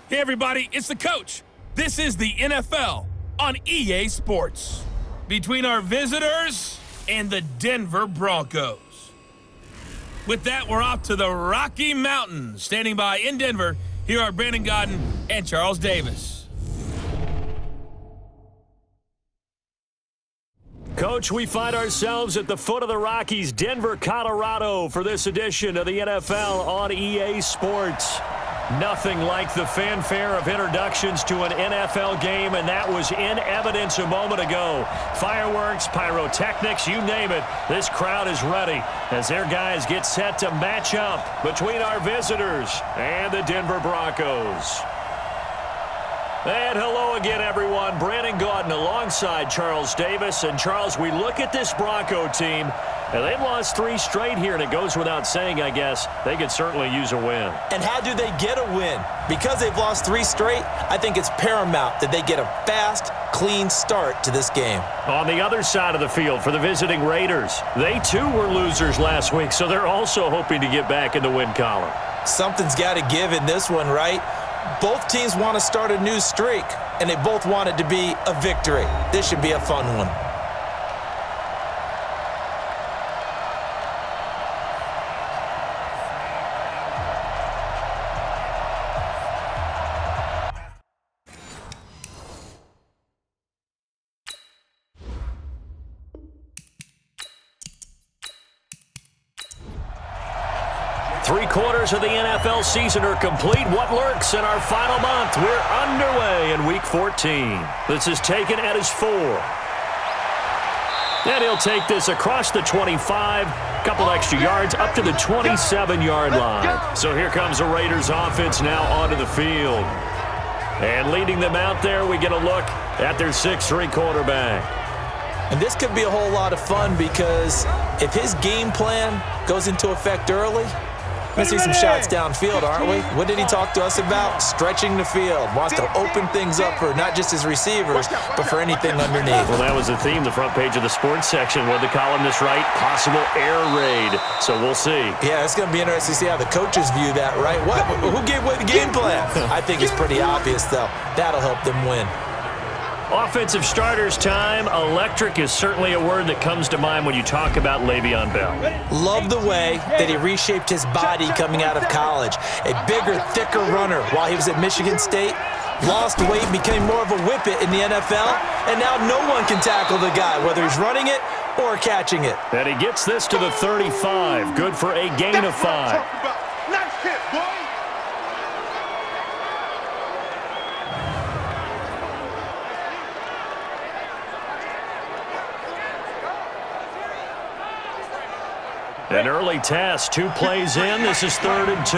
Hey everybody, it's the coach. This is the NFL on EA Sports. Between our visitors and the Denver Broncos. With that, we're off to the Rocky Mountains. Standing by in Denver, here are Brandon Godden and Charles Davis. Coach, we find ourselves at the foot of the Rockies, Denver, Colorado, for this edition of the NFL on EA Sports. Nothing like the fanfare of introductions to an NFL game, and that was in evidence a moment ago. Fireworks, pyrotechnics, you name it. This crowd is ready as their guys get set to match up between our visitors and the Denver Broncos. And hello again, everyone. Brandon Godden alongside Charles Davis. And, Charles, we look at this Bronco team, and they've lost 3 straight here, and it goes without saying, I guess, they could certainly use a win. And how do they get a win? Because they've lost 3 straight, I think it's paramount that they get a fast, clean start to this game. On the other side of the field for the visiting Raiders, they too were losers last week, so they're also hoping to get back in the win column. Something's got to give in this one, right? Both teams want to start a new streak, and they both want it to be a victory. This should be a fun one. Three-quarters of the NFL season are complete. What lurks in our final month? We're underway in Week 14. This is taken at his 4. And he'll take this across the 25, couple extra yards, up to the 27-yard line. So here comes the Raiders offense now onto the field. And leading them out there, we get a look at their 6'3 quarterback. And this could be a whole lot of fun because if his game plan goes into effect early, we're going to see some shots downfield, aren't we? What did he talk to us about? Stretching the field. Wants to open things up for not just his receivers, but for anything underneath. Well, that was the theme, the front page of the sports section. What did the columnist write? Possible air raid. So we'll see. Yeah, it's going to be interesting to see how the coaches view that, right? What? Who gave away the game plan? I think it's pretty obvious, though. That'll help them win. Offensive starters time. Electric is certainly a word that comes to mind when you talk about Le'Veon Bell. Love the way that he reshaped his body coming out of college. A bigger, thicker runner while he was at Michigan State. Lost weight, became more of a whippet in the NFL, and now no one can tackle the guy, whether he's running it or catching it. And he gets this to the 35. Good for a gain of 5. Nice hit, boy. An early test, 2 plays in. This is 3rd and 2.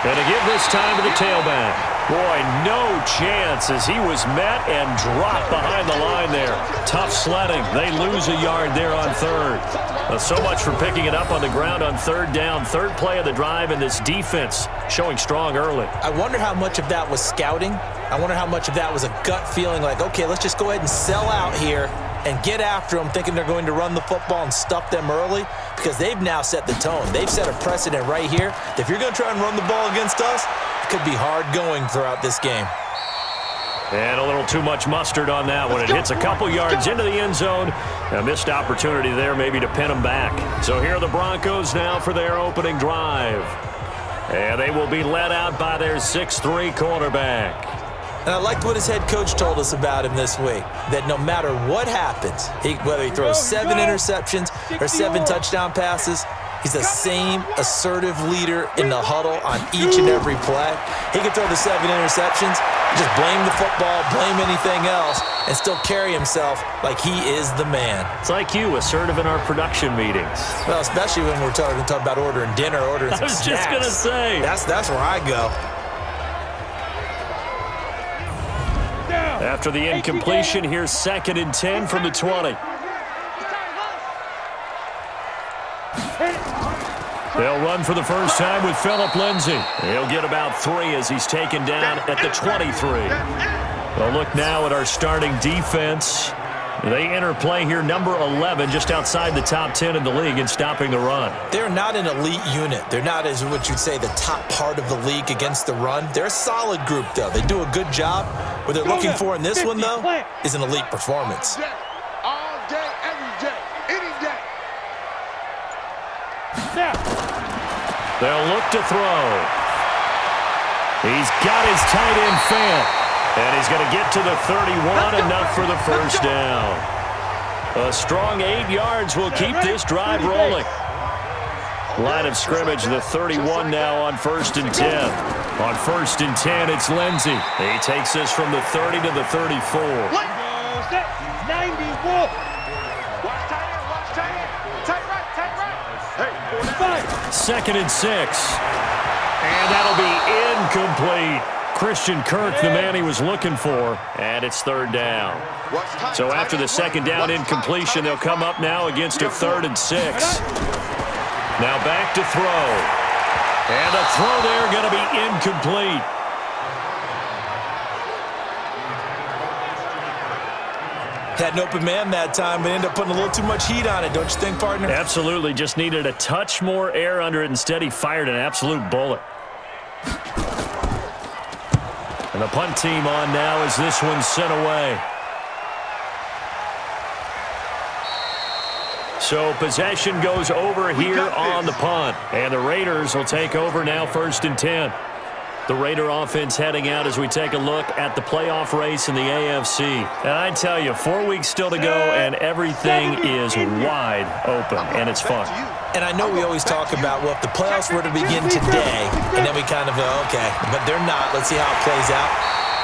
And to give this time to the tailback. Boy, no chance as he was met and dropped behind the line there. Tough sledding. They lose a yard there on 3rd. So much for picking it up on the ground on 3rd down. 3rd play of the drive, and this defense showing strong early. I wonder how much of that was scouting. I wonder how much of that was a gut feeling like, okay, let's just go ahead and sell out here and get after them, thinking they're going to run the football and stuff them early, because they've now set the tone. They've set a precedent right here. If you're going to try and run the ball against us, it could be hard going throughout this game. And a little too much mustard on that one. It hits a couple yards into the end zone. A missed opportunity there maybe to pin them back. So here are the Broncos now for their opening drive. And they will be led out by their 6'3 quarterback. And I liked what his head coach told us about him this week, that no matter what happens, whether he throws 7 interceptions or 7 touchdown passes, he's the same assertive leader in the huddle on each and every play. He can throw the 7 interceptions, just blame the football, blame anything else, and still carry himself like he is the man. It's like you, assertive in our production meetings. Well, especially when we're talking about ordering dinner, ordering some snacks. I was just going to say. That's where I go. After the incompletion, here's 2nd and 10 from the 20. They'll run for the first time with Phillip Lindsay. He'll get about 3 as he's taken down at the 23. We'll look now at our starting defense. They enter play here, number 11, just outside the top 10 in the league in stopping the run. They're not an elite unit. They're not, as what you'd say, the top part of the league against the run. They're a solid group, though. They do a good job. What they're looking for in this one, though, is an elite performance. All day, every day, any day. They'll look to throw. He's got his tight end fan. And he's going to get to the 31, enough for the first down. A strong 8 yards will keep this drive rolling. Line of scrimmage, the 31 now on 1st and 10. On 1st and 10, it's Lindsey. He takes this from the 30 to the 34. 91. Watch tight end, watch tight end. Tight right, tight right. Hey, 2nd and 6. And that'll be incomplete. Christian Kirk, the man he was looking for, and it's 3rd down. So after the 2nd down incompletion, they'll come up now against a 3rd and 6. Now back to throw. And the throw there going to be incomplete. Had an open man that time, but ended up putting a little too much heat on it, don't you think, partner? Absolutely. Just needed a touch more air under it. Instead, he fired an absolute bullet. And the punt team on now as this one's sent away. So possession goes over here on the punt. And the Raiders will take over now 1st and 10. The Raider offense heading out as we take a look at the playoff race in the AFC. And I tell you, 4 weeks still to go, and everything is wide open, and it's fun. And I know we always talk about, well, if the playoffs were to begin today, and then we kind of go, okay, but they're not. Let's see how it plays out.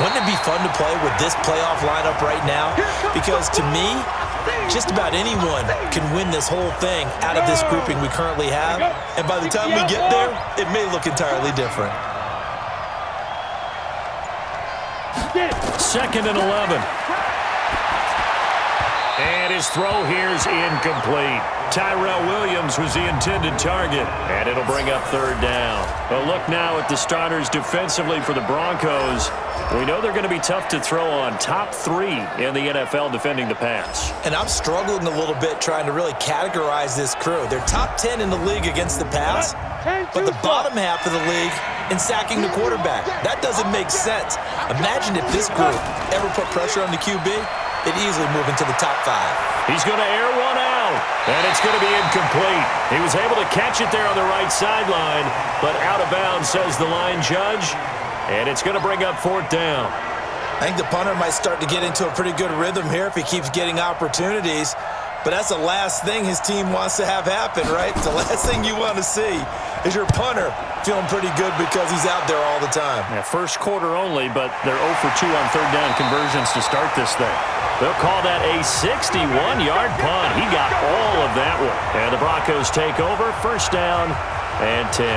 Wouldn't it be fun to play with this playoff lineup right now? Because to me, just about anyone can win this whole thing out of this grouping we currently have. And by the time we get there, it may look entirely different. 2nd and 11. And his throw here is incomplete. Tyrell Williams was the intended target, and it'll bring up 3rd down. But look now at the starters defensively for the Broncos. We know they're going to be tough to throw on. Top 3 in the NFL defending the pass. And I'm struggling a little bit trying to really categorize this crew. They're top 10 in the league against the pass, but the bottom half of the league in sacking the quarterback. That doesn't make sense. Imagine if this group ever put pressure on the QB, they'd easily move into the top 5. He's going to air one out, and it's going to be incomplete. He was able to catch it there on the right sideline, but out of bounds, says the line judge, and it's going to bring up 4th down. I think the punter might start to get into a pretty good rhythm here if he keeps getting opportunities. But that's the last thing his team wants to have happen, right? The last thing you want to see is your punter feeling pretty good because he's out there all the time. Yeah, first quarter only, but they're 0 for 2 on 3rd down conversions to start this thing. They'll call that a 61-yard punt. He got all of that one. And the Broncos take over, 1st down and 10.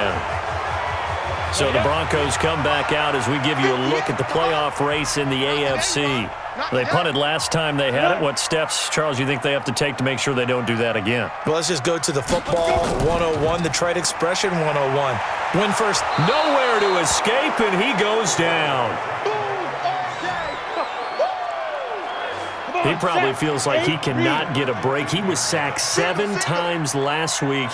So the Broncos come back out as we give you a look at the playoff race in the AFC. They punted last time they had it. What steps, Charles, you think they have to take to make sure they don't do that again? Well, let's just go to the football 101, the trade expression 101. Win first. Nowhere to escape, and he goes down. He probably feels like he cannot get a break. He was sacked 7 times last week.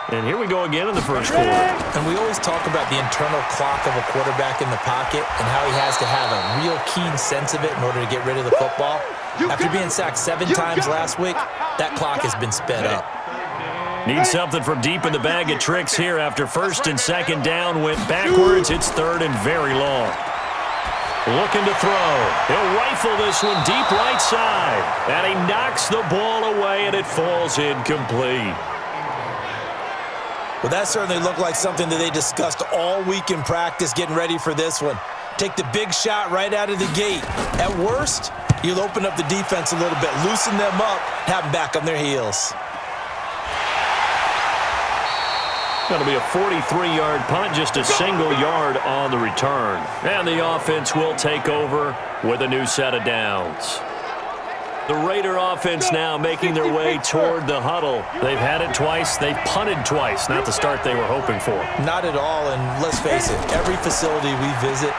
And here we go again in the first quarter. And we always talk about the internal clock of a quarterback in the pocket and how he has to have a real keen sense of it in order to get rid of the football. After being sacked 7 times last week, that clock has been sped up. Need something from deep in the bag of tricks here after 1st and 2nd down went backwards. It's 3rd and very long. Looking to throw. He'll rifle this one deep right side. And he knocks the ball away, and it falls incomplete. Well, that certainly looked like something that they discussed all week in practice getting ready for this one. Take the big shot right out of the gate. At worst, you'll open up the defense a little bit, loosen them up, have them back on their heels. Going to be a 43-yard punt, just a single yard on the return. And the offense will take over with a new set of downs. The Raider offense now making their way toward the huddle. They've had it twice. They've punted twice. Not the start they were hoping for. Not at all, and let's face it, every facility we visit,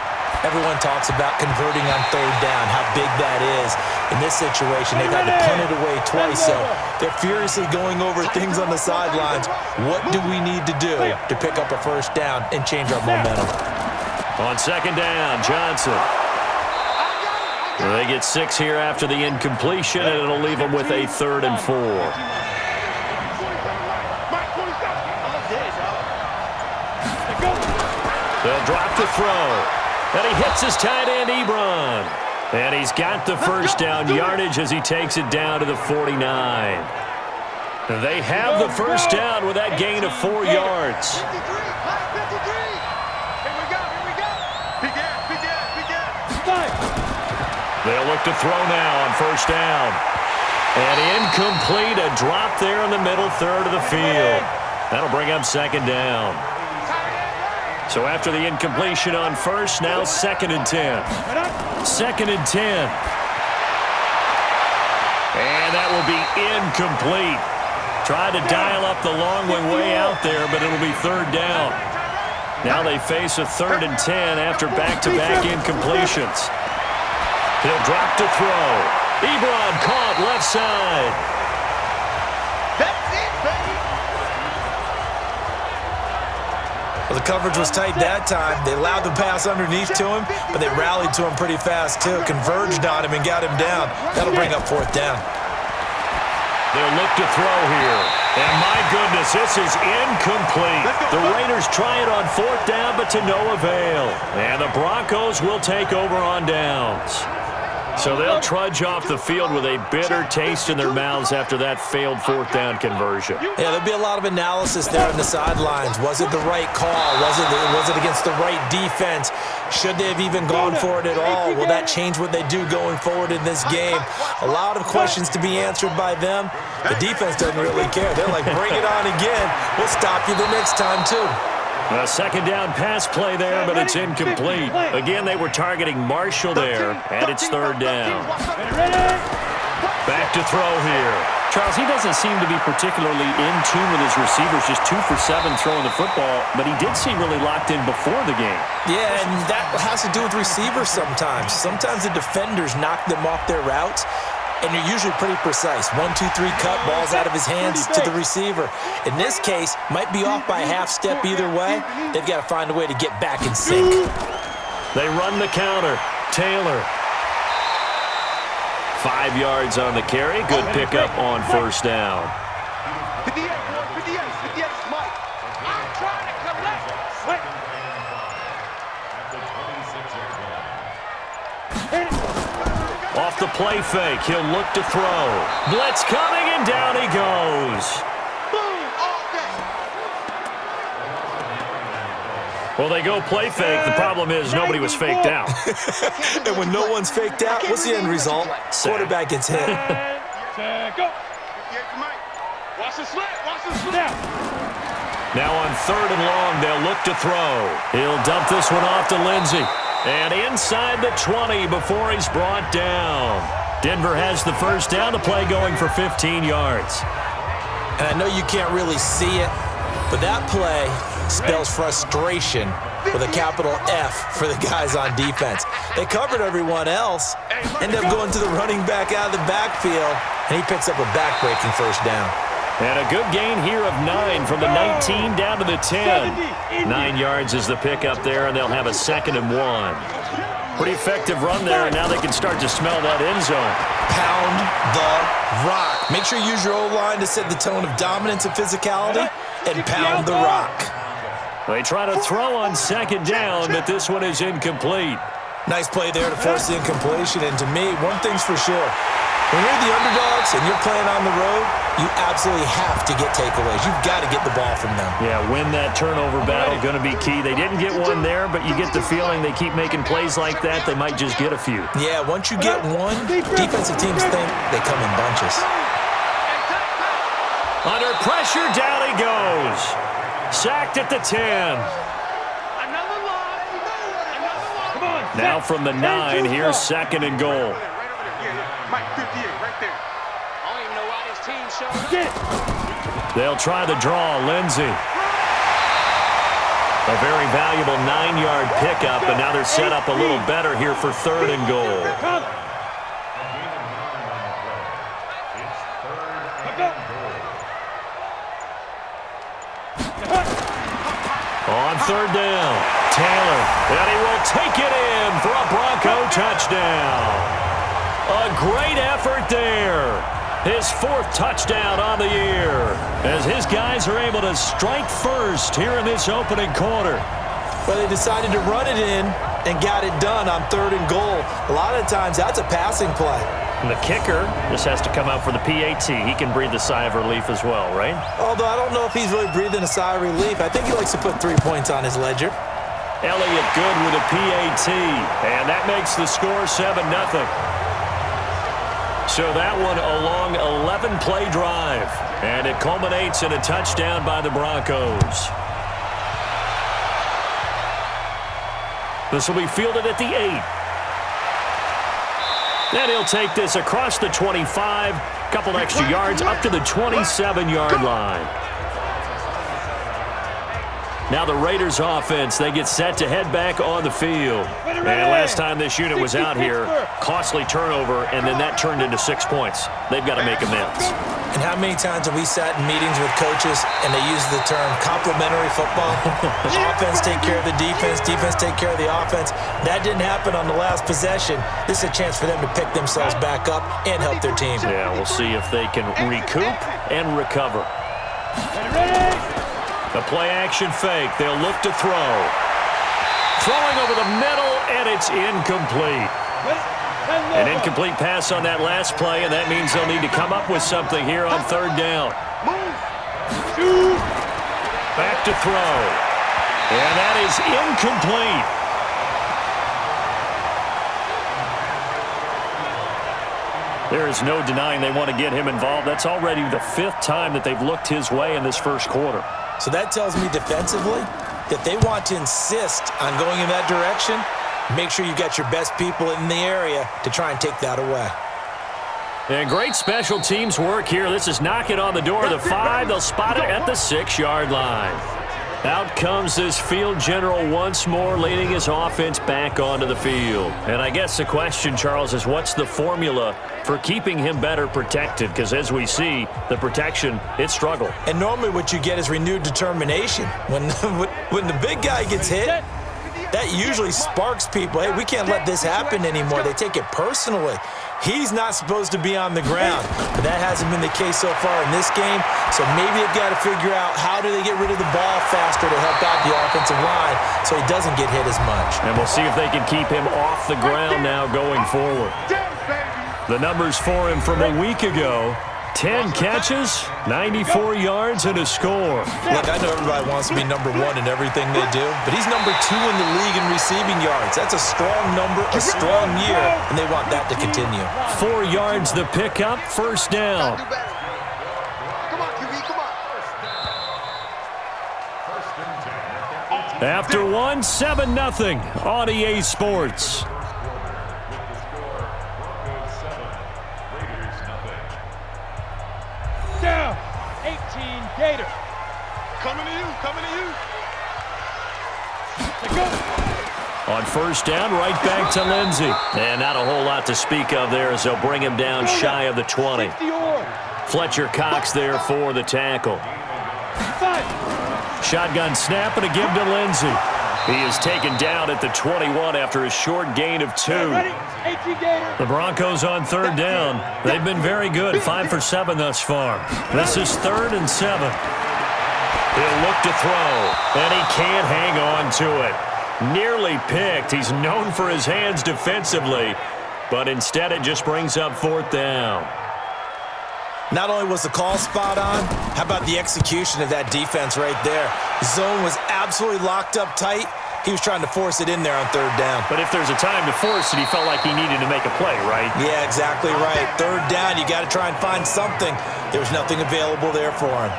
Everyone talks about converting on third down, how big that is. In this situation, they've had to punt it away twice, so they're furiously going over things on the sidelines. What do we need to do to pick up a first down and change our momentum? On second down, Johnson. They get 6 here after the incompletion, and it'll leave them with a 3rd and 4. They'll drop the throw. And he hits his tight end, Ebron. And he's got the first down yardage as he takes it down to the 49. They have the first down with that gain of 4 yards. They'll look to throw now on first down. And incomplete, a drop there in the middle third of the field. That'll bring up second down. So after the incompletion on first, now 2nd and 10. 2nd and 10. And that will be incomplete. Tried to dial up the long way out there, but it'll be 3rd down. Now they face a 3rd and 10 after back-to-back incompletions. He'll drop to throw. Ebron caught left side. That's it, baby. Well, the coverage was tight that time. They allowed the pass underneath to him, but they rallied to him pretty fast, too. Converged on him and got him down. That'll bring up 4th down. They'll look to throw here. And my goodness, this is incomplete. The Raiders try it on 4th down, but to no avail. And the Broncos will take over on downs. So they'll trudge off the field with a bitter taste in their mouths after that failed 4th down conversion. Yeah, there'll be a lot of analysis there on the sidelines. Was it the right call? Was it against the right defense? Should they have even gone for it at all? Will that change what they do going forward in this game? A lot of questions to be answered by them. The defense doesn't really care. They're like, bring it on again. We'll stop you the next time, too. A second down pass play there, but it's incomplete. Again, they were targeting Marshall there, and it's 3rd down. Back to throw here. Charles, he doesn't seem to be particularly in tune with his receivers, just 2 for 7 throwing the football, but he did seem really locked in before the game. Yeah, and that has to do with receivers sometimes. Sometimes the defenders knock them off their routes, and they're usually pretty precise. 1, 2, 3 cut, balls out of his hands to the receiver. In this case, might be off by a half step either way. They've got to find a way to get back in sync. They run the counter. Taylor. 5 yards on the carry. Good pickup on first down. 58, 58, Mike. I'm trying to collect. Off the play fake, he'll look to throw. Blitz coming, and down he goes. Boom, all day. Well, they go play fake. The problem is nobody was faked out. And when no one's faked out, what's the end result? Quarterback gets hit. Go. Mike. Watch the slant. Watch the slant. Now on 3rd and long, they'll look to throw. He'll dump this one off to Lindsey. And inside the 20 before he's brought down. Denver has the first down, the play going for 15 yards. And I know you can't really see it, but that play spells frustration with a capital F for the guys on defense. They covered everyone else, end up going to the running back out of the backfield, and he picks up a back-breaking first down. And a good gain here of 9 from the 19 down to the 10. 9 yards is the pickup there, and they'll have a 2nd and 1. Pretty effective run there, and now they can start to smell that end zone. Pound the rock. Make sure you use your O-line to set the tone of dominance and physicality, and pound the rock. They try to throw on 2nd down, but this one is incomplete. Nice play there to force the incompletion, and to me, one thing's for sure. When you're the underdogs and you're playing on the road, you absolutely have to get takeaways. You've got to get the ball from them. Yeah, win that turnover battle, going to be key. They didn't get one there, but you get the feeling they keep making plays like that, they might just get a few. Yeah, once you get one, defensive teams think they come in bunches. Under pressure, down he goes. Sacked at the 10. Now from the 9, here's 2nd and goal. Mike, 58, right there. I don't even know why this team showed up. They'll try the draw, Lindsey. A very valuable 9-yard pickup, and now they're set up a little better here for 3rd and goal. On 3rd down, Taylor, and he will take it in for a Bronco touchdown. A great effort there. His 4th touchdown on the year as his guys are able to strike first here in this opening quarter. Well, they decided to run it in and got it done on 3rd and goal. A lot of times that's a passing play. And the kicker just has to come out for the PAT. He can breathe a sigh of relief as well, right? Although I don't know if he's really breathing a sigh of relief. I think he likes to put 3 points on his ledger. Elliott good with a PAT, and that makes the score 7-0. So that one a long 11-play drive, and it culminates in a touchdown by the Broncos. This will be fielded at the 8. And he'll take this across the 25, couple extra yards up to the 27-yard line. Now the Raiders offense, they get set to head back on the field. And last time this unit was out here, costly turnover, and then that turned into 6 points. They've got to make amends. And how many times have we sat in meetings with coaches and they use the term complementary football? Offense take care of the defense, defense take care of the offense. That didn't happen on the last possession. This is a chance for them to pick themselves back up and help their team. Yeah, we'll see if they can recoup and recover. The play-action fake. They'll look to throw. Throwing over the middle, and it's incomplete. An incomplete pass on that last play, and that means they'll need to come up with something here on 3rd down. Back to throw. And that is incomplete. There is no denying they want to get him involved. That's already the 5th time that they've looked his way in this first quarter. So that tells me defensively that they want to insist on going in that direction. Make sure you got your best people in the area to try and take that away. And great special teams work here. This is knocking on the door of the 5. They'll spot it at the 6-yard line. Out comes this field general once more, leading his offense back onto the field. And I guess the question, Charles, is what's the formula for keeping him better protected? Because as we see, the protection, it struggled. And normally what you get is renewed determination. When the big guy gets hit, that usually sparks people. Hey, we can't let this happen anymore. They take it personally. He's not supposed to be on the ground, but that hasn't been the case so far in this game. So maybe they've got to figure out how do they get rid of the ball faster to help out the offensive line so he doesn't get hit as much. And we'll see if they can keep him off the ground now going forward. The numbers for him from a week ago: 10 catches, 94 yards, and a score. Look, I know everybody wants to be number 1 in everything they do, but he's number 2 in the league in receiving yards. That's a strong number, a strong year, and they want that to continue. 4 yards the pickup, 1st down. Come on, QB, come on. After one, 7-0 on EA Sports. Down, 18 Gator. Coming to you, coming to you. Go. On 1st down, right back to Lindsey. And not a whole lot to speak of there as they'll bring him down shy of the 20. Fletcher Cox there for the tackle. Shotgun snap and a give to Lindsey. He is taken down at the 21 after a short gain of 2. The Broncos on 3rd down. They've been very good, 5 for 7 thus far. This is 3rd and 7. He'll look to throw, and he can't hang on to it. Nearly picked. He's known for his hands defensively, but instead it just brings up 4th down. Not only was the call spot on, how about the execution of that defense right there? Zone was absolutely locked up tight. He was trying to force it in there on 3rd down. But if there's a time to force it, he felt like he needed to make a play, right? Yeah, exactly right. 3rd down, you got to try and find something. There was nothing available there for him.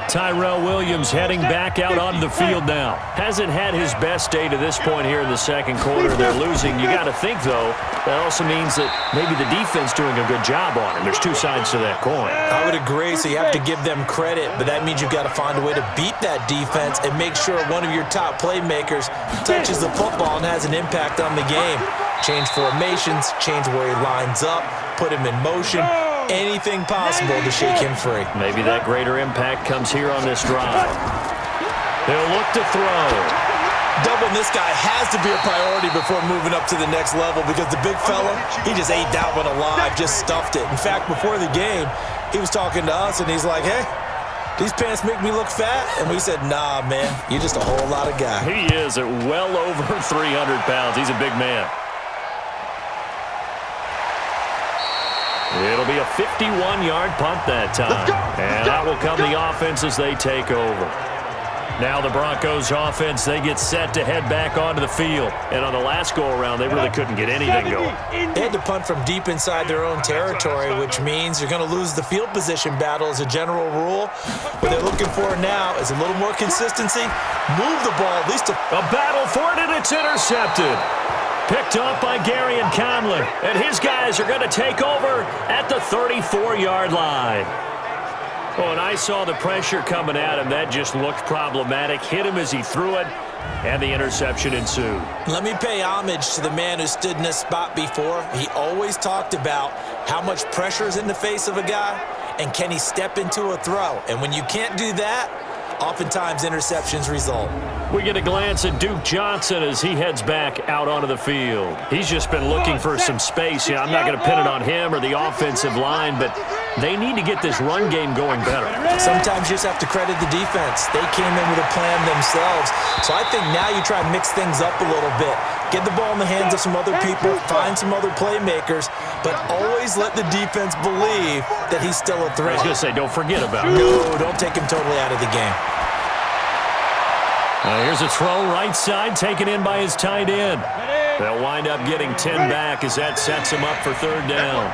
Tyrell Williams heading back out onto the field now. Hasn't had his best day to this point here in the second quarter. They're losing. You got to think, though, that also means that maybe the defense doing a good job on him. There's two sides to that coin. I would agree, so you have to give them credit, but that means you've got to find a way to beat that defense and make sure one of your top playmakers touches the football and has an impact on the game. Change formations, change where he lines up, put him in motion. Anything possible to shake him free. Maybe that greater impact comes here on this drive. They'll look to throw. Doubling this guy has to be a priority before moving up to the next level because the big fella, he just ate that one alive, just stuffed it. In fact, before the game, he was talking to us, and he's like, hey, these pants make me look fat? And we said, nah, man, you're just a whole lot of guy. He is at well over 300 pounds. He's a big man. It'll be a 51-yard punt that time. And that will come the offense as they take over. Now the Broncos offense, they get set to head back onto the field. And on the last go-around, they really couldn't get anything going. They had to punt from deep inside their own territory, which means you're going to lose the field position battle as a general rule. What they're looking for now is a little more consistency. Move the ball at least a battle for it, and it's intercepted. Picked off by Gary and Conlon. And his guys are going to take over at the 34-yard line. Oh, and I saw the pressure coming at him. That just looked problematic. Hit him as he threw it, and the interception ensued. Let me pay homage to the man who stood in this spot before. He always talked about how much pressure is in the face of a guy, and can he step into a throw. And when you can't do that, oftentimes interceptions result. We get a glance at Duke Johnson as he heads back out onto the field. He's just been looking for some space. Yeah, I'm not going to pin it on him or the offensive line, but they need to get this run game going better. Sometimes you just have to credit the defense. They came in with a plan themselves. So I think now you try and mix things up a little bit. Get the ball in the hands of some other people, find some other playmakers, but always let the defense believe that he's still a threat. I was going to say, don't forget about it. No, don't take him totally out of the game. Here's a throw right side taken in by his tight end. They'll wind up getting 10 back as that sets him up for third down.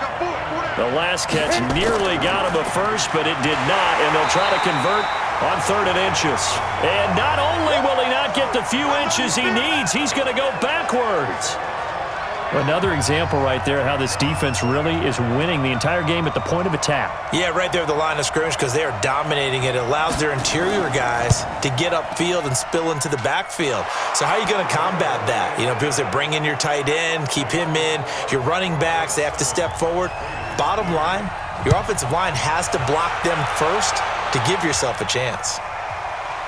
The last catch nearly got him a first, but it did not, and they'll try to convert on 3rd and inches. And not only will he not get the few inches he needs, he's going to go backwards. Another example right there how this defense really is winning the entire game at the point of attack. Yeah, right there at the line of scrimmage because they are dominating it. It allows their interior guys to get upfield and spill into the backfield. So how are you going to combat that? You know, because they bring in your tight end, keep him in. Your running backs, they have to step forward. Bottom line, your offensive line has to block them first to give yourself a chance.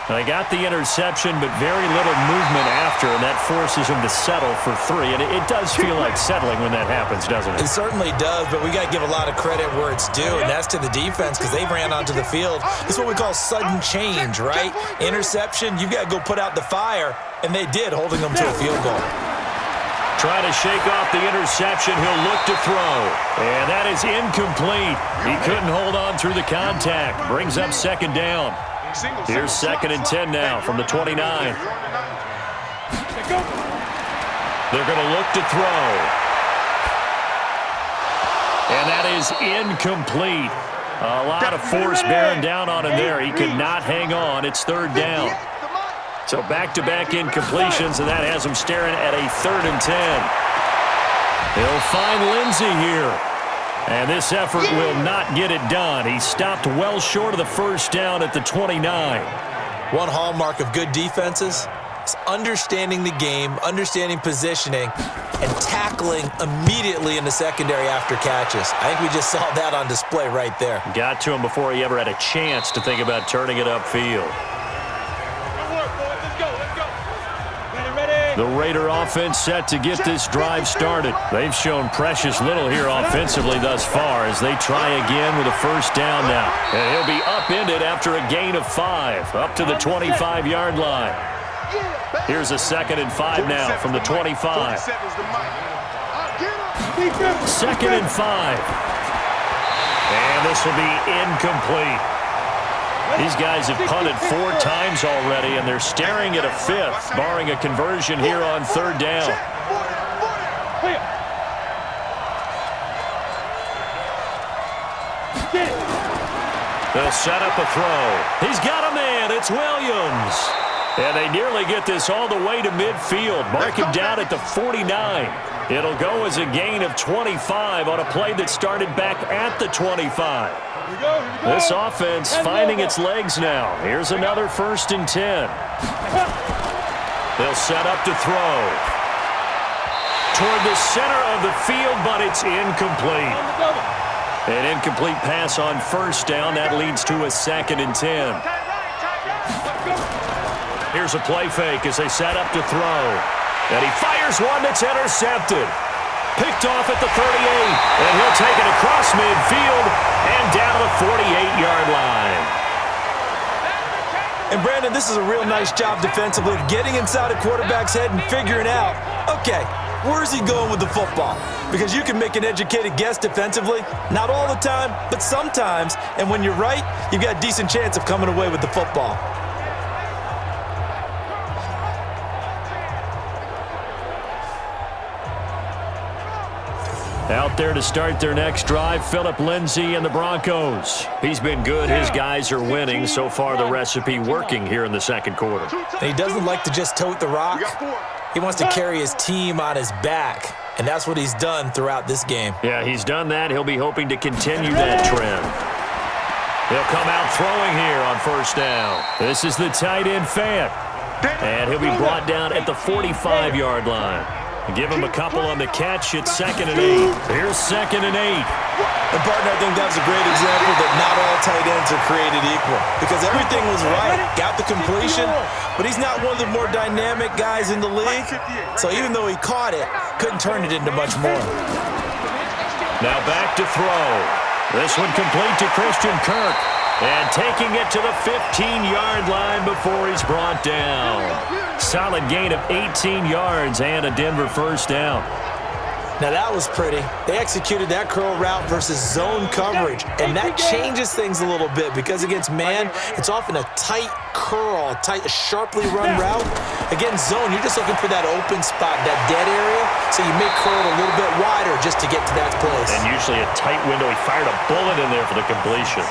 They got the interception, but very little movement after, and that forces them to settle for 3. And it does feel like settling when that happens, doesn't it? It certainly does, but we got to give a lot of credit where it's due, and that's to the defense because they ran onto the field. This is what we call sudden change, right? Interception, you've got to go put out the fire, and they did, holding them to a field goal. Trying to shake off the interception. He'll look to throw. And that is incomplete. He couldn't hold on through the contact. Brings up second down. Here's 2nd and 10 now from the 29. They're going to look to throw. And that is incomplete. A lot of force bearing down on him there. He could not hang on. It's 3rd down. So back-to-back incompletions, and that has him staring at a 3rd and 10. They'll find Lindsey here. And this effort will not get it done. He stopped well short of the first down at the 29. One hallmark of good defenses is understanding the game, understanding positioning, and tackling immediately in the secondary after catches. I think we just saw that on display right there. Got to him before he ever had a chance to think about turning it upfield. The Raider offense set to get this drive started. They've shown precious little here offensively thus far as they try again with a first down now. And he'll be upended after a gain of 5, up to the 25-yard line. Here's a 2nd and 5 now from the 25. 2nd and 5. And this will be incomplete. These guys have punted 4 times already, and they're staring at a 5th, barring a conversion here on 3rd down. They'll set up a throw. He's got a man. It's Williams. And they nearly get this all the way to midfield. Mark him down at the 49. It'll go as a gain of 25 on a play that started back at the 25. This offense finding its legs now. Here's another 1st and 10. They'll set up to throw. Toward the center of the field, but it's incomplete. An incomplete pass on 1st down. That leads to a 2nd and 10. Here's a play fake as they set up to throw. And he fires one that's intercepted. Picked off at the 38. And he'll take it across midfield and down to the 48-yard line. And, Brandon, this is a real nice job defensively of getting inside a quarterback's head and figuring out, okay, where's he going with the football? Because you can make an educated guess defensively. Not all the time, but sometimes. And when you're right, you've got a decent chance of coming away with the football. Out there to start their next drive, Phillip Lindsay and the Broncos. He's been good. His guys are winning. So far, the recipe working here in the 2nd quarter. And he doesn't like to just tote the rock. He wants to carry his team on his back, and that's what he's done throughout this game. Yeah, he's done that. He'll be hoping to continue that trend. He'll come out throwing here on 1st down. This is the tight end, Fant. And he'll be brought down at the 45-yard line. Give him a couple on the catch. It's 2nd and 8. Here's 2nd and 8. And, partner, I think that was a great example that not all tight ends are created equal. Because everything was right, got the completion, but he's not one of the more dynamic guys in the league. So even though he caught it, couldn't turn it into much more. Now back to throw. This one complete to Christian Kirk. And taking it to the 15-yard line before he's brought down. Solid gain of 18 yards and a Denver 1st down. Now that was pretty. They executed that curl route versus zone coverage, and that changes things a little bit because against man, it's often a tight curl, a sharply run route. Against zone, you're just looking for that open spot, that dead area, so you may curl it a little bit wider just to get to that place. And usually a tight window. He fired a bullet in there for the completion.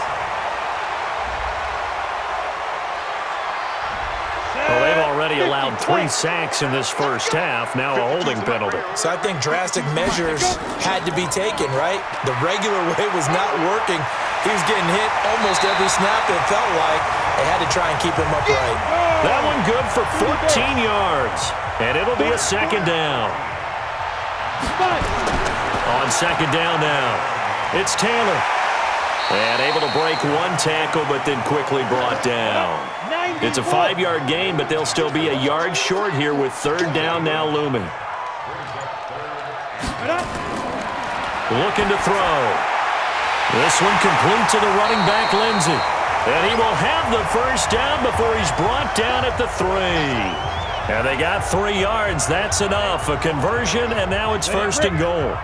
Well, they've already allowed 3 sacks in this 1st half, now a holding penalty. So I think drastic measures had to be taken, right? The regular way was not working. He was getting hit almost every snap, it felt like. They had to try and keep him upright. That one good for 14 yards, and it'll be a 2nd down. On 2nd down now, it's Taylor. And able to break one tackle, but then quickly brought down. It's a 5-yard gain, but they'll still be a yard short here with 3rd down now looming. Looking to throw. This one complete to the running back, Lindsay. And he will have the 1st down before he's brought down at the 3. And they got 3 yards. That's enough. A conversion, and now it's 1st and goal.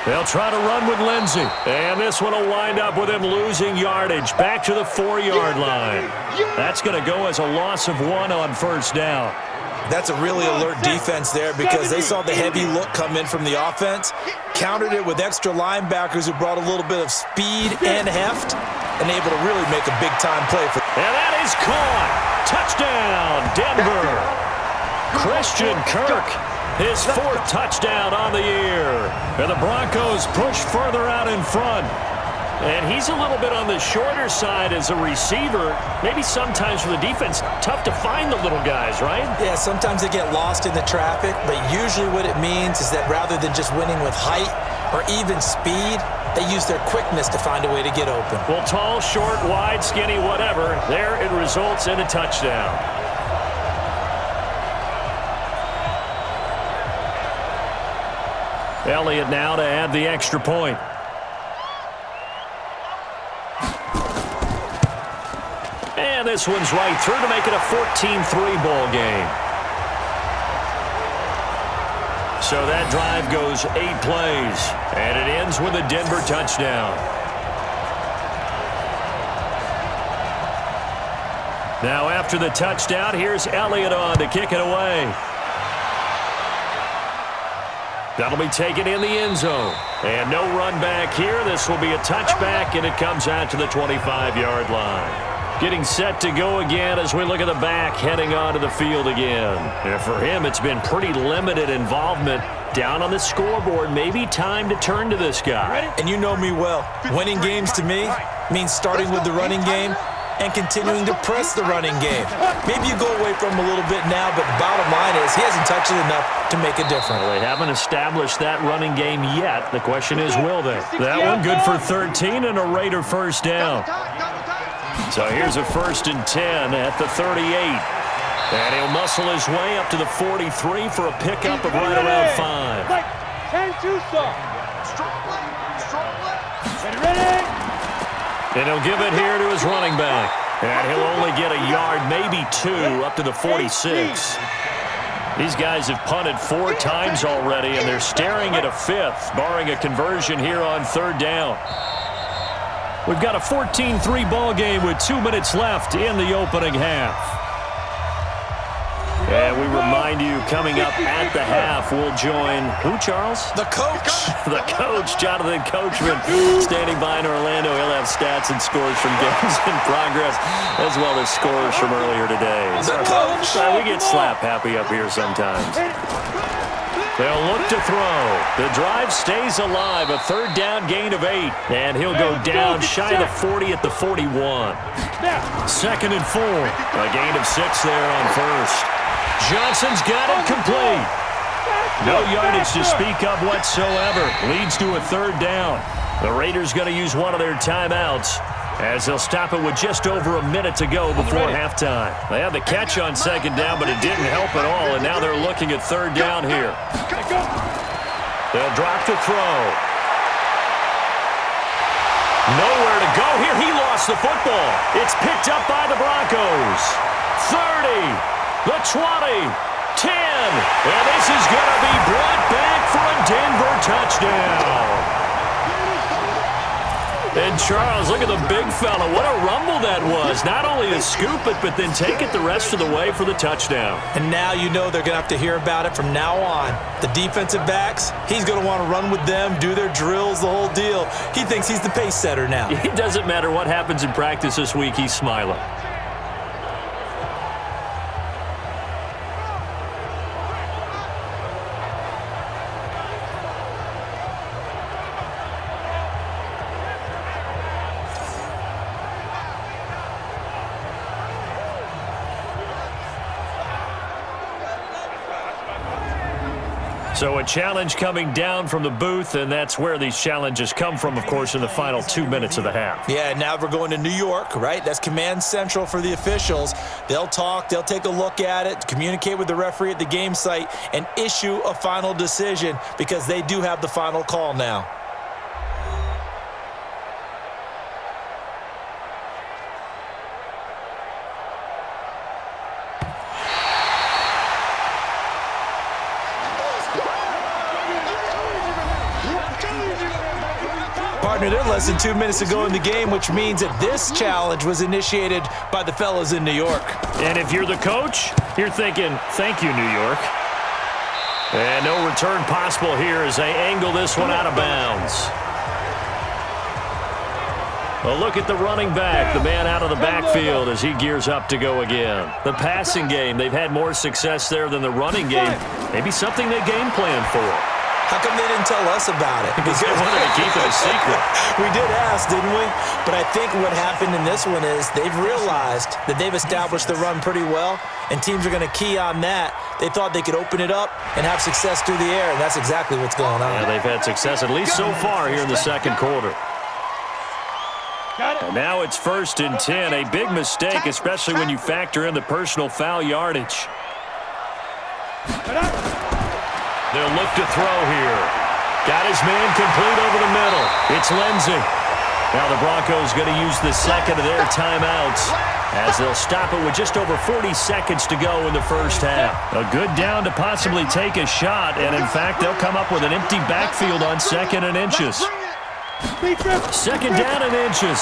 They'll try to run with Lindsay. And this one will wind up with him losing yardage. Back to the 4-yard line. That's going to go as a loss of 1 on 1st down. That's a really alert defense there because they saw the heavy look come in from the offense, countered it with extra linebackers who brought a little bit of speed and heft, and able to really make a big-time play. And that is caught. Touchdown, Denver. Christian Kirk, his 4th touchdown on the year. And the Broncos push further out in front. And he's a little bit on the shorter side as a receiver. Maybe sometimes for the defense, tough to find the little guys, right? Yeah, sometimes they get lost in the traffic, but usually what it means is that rather than just winning with height or even speed, they use their quickness to find a way to get open. Well, tall, short, wide, skinny, whatever, there it results in a touchdown. Elliott now to add the extra point. And this one's right through to make it a 14-3 ball game. So that drive goes 8 plays, and it ends with a Denver touchdown. Now after the touchdown, here's Elliott on to kick it away. That'll be taken in the end zone. And no run back here. This will be a touchback, and it comes out to the 25-yard line. Getting set to go again as we look at the back heading onto the field again. And for him, it's been pretty limited involvement down on the scoreboard. Maybe time to turn to this guy. And you know me well. Winning games to me means starting with the running game and continuing to press the running game. Maybe you go away from him a little bit now, but the bottom line is he hasn't touched it enough to make a difference. Well, they haven't established that running game yet. The question is, will they? That one good for 13 and a Raider first down. So here's a 1st and 10 at the 38. And he'll muscle his way up to the 43 for a pickup of right around 5. 10-2 soft. Ready? And he'll give it here to his running back. And he'll only get a yard, maybe 2, up to the 46. These guys have punted 4 times already, and they're staring at a 5th, barring a conversion here on 3rd down. We've got a 14-3 ball game with 2 minutes left in the opening half. And we remind you, coming up at the half, we'll join who, Charles? The coach. The coach, Jonathan Coachman, standing by in Orlando. He'll have stats and scores from games in progress, as well as scores from earlier today. The coach. We get slap happy up here sometimes. They'll look to throw. The drive stays alive. A 3rd down gain of 8. And he'll go down shy of the 40 at the 41. 2nd and 4. A gain of 6 there on 1st. Johnson's got it complete. No yardage to speak of whatsoever. Leads to a 3rd down. The Raiders going to use one of their timeouts as they'll stop it with just over a minute to go before halftime. They had the catch on 2nd down, but it didn't help at all, and now they're looking at 3rd down here. They'll drop to throw. Nowhere to go here. He lost the football. It's picked up by the Broncos. 30. The 20, 10, and this is going to be brought back for a Denver touchdown. And Charles, look at the big fella. What a rumble that was. Not only to scoop it, but then take it the rest of the way for the touchdown. And now you know they're going to have to hear about it from now on. The defensive backs, he's going to want to run with them, do their drills, the whole deal. He thinks he's the pace setter now. It doesn't matter what happens in practice this week, he's smiling. So a challenge coming down from the booth, and that's where these challenges come from, of course, in the final 2 minutes of the half. Yeah, now we're going to New York, right? That's command central for the officials. They'll talk, they'll take a look at it, communicate with the referee at the game site, and issue a final decision because they do have the final call now. Partner, they're less than 2 minutes to go in the game, which means that this challenge was initiated by the fellas in New York. And if you're the coach, you're thinking, thank you, New York. And no return possible here as they angle this one out of bounds. A look at the running back, the man out of the backfield as he gears up to go again. The passing game, they've had more success there than the running game. Maybe something they game plan for. How come they didn't tell us about it? Because they wanted to keep it a secret. We did ask, didn't we? But I think what happened in this one is they've realized that they've established the run pretty well, and teams are going to key on that. They thought they could open it up and have success through the air, and that's exactly what's going on. Yeah, they've had success at least so far here in the second quarter. And now it's 1st and 10. A big mistake, especially when you factor in the personal foul yardage. They'll look to throw here. Got his man complete over the middle. It's Lindsey. Now the Broncos going to use the second of their timeouts as they'll stop it with just over 40 seconds to go in the first half. A good down to possibly take a shot, and in fact, they'll come up with an empty backfield on 2nd and inches. 2nd down and inches.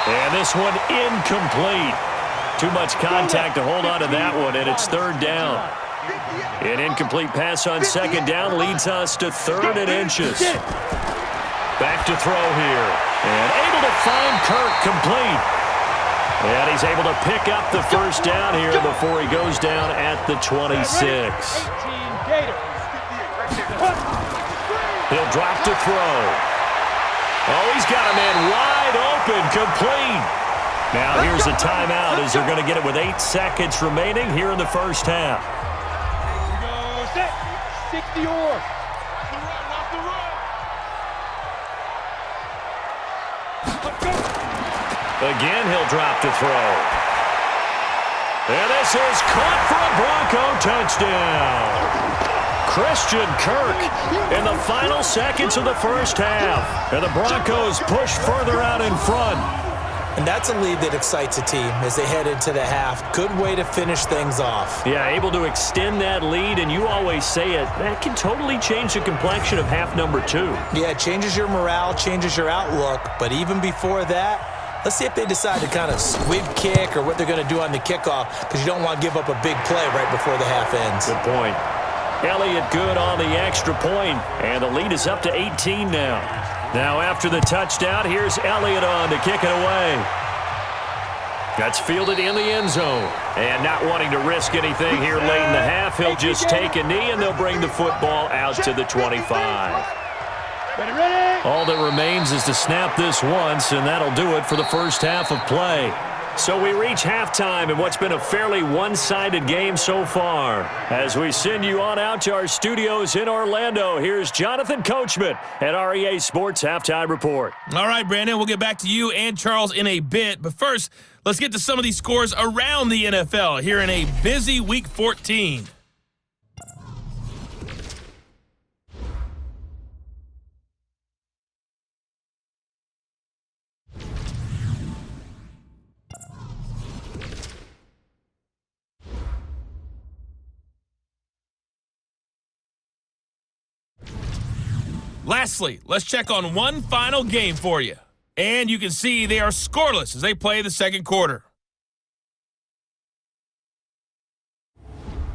And this one incomplete. Too much contact to hold on to that one, and it's third down. An incomplete pass on second down leads us to third and inches. Back to throw here. And able to find Kirk complete. And he's able to pick up the first down here before he goes down at the 26. He'll drop to throw. Oh, he's got a man wide open, complete. Now here's a timeout as they're going to get it with 8 seconds remaining here in the first half. 60 or. Again, he'll drop to throw. And this is caught for a Bronco touchdown. Christian Kirk in the final seconds of the first half. And the Broncos push further out in front. And that's a lead that excites a team as they head into the half. Good way to finish things off. Yeah, able to extend that lead, and you always say it, that can totally change the complexion of half number 2. Yeah, it changes your morale, changes your outlook. But even before that, let's see if they decide to kind of squib kick or what they're going to do on the kickoff, because you don't want to give up a big play right before the half ends. Good point. Elliott good on the extra point, and the lead is up to 18 now. Now after the touchdown, here's Elliott on to kick it away. That's fielded in the end zone. And not wanting to risk anything here late in the half, he'll just take a knee, and they'll bring the football out to the 25. All that remains is to snap this once, and that'll do it for the first half of play. So we reach halftime in what's been a fairly one-sided game so far. As we send you on out to our studios in Orlando, here's Jonathan Coachman at REA Sports Halftime Report. All right, Brandon, we'll get back to you and Charles in a bit. But first, let's get to some of these scores around the NFL here in a busy Week 14. Lastly, let's check on one final game for you. And you can see they are scoreless as they play the second quarter.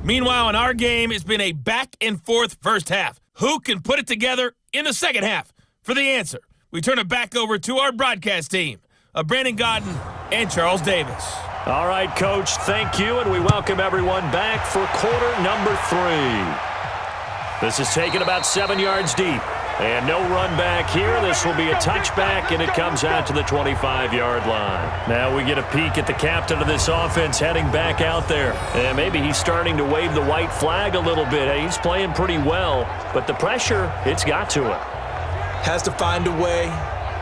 Meanwhile, in our game, it's been a back-and-forth first half. Who can put it together in the second half? For the answer, we turn it back over to our broadcast team of Brandon Godden and Charles Davis. All right, Coach, thank you, and we welcome everyone back for quarter number 3. This is taken about 7 yards deep. And no run back here. This will be a touchback, and it comes out to the 25-yard line. Now we get a peek at the captain of this offense heading back out there. And maybe he's starting to wave the white flag a little bit. He's playing pretty well, but the pressure, it's got to him. Has to find a way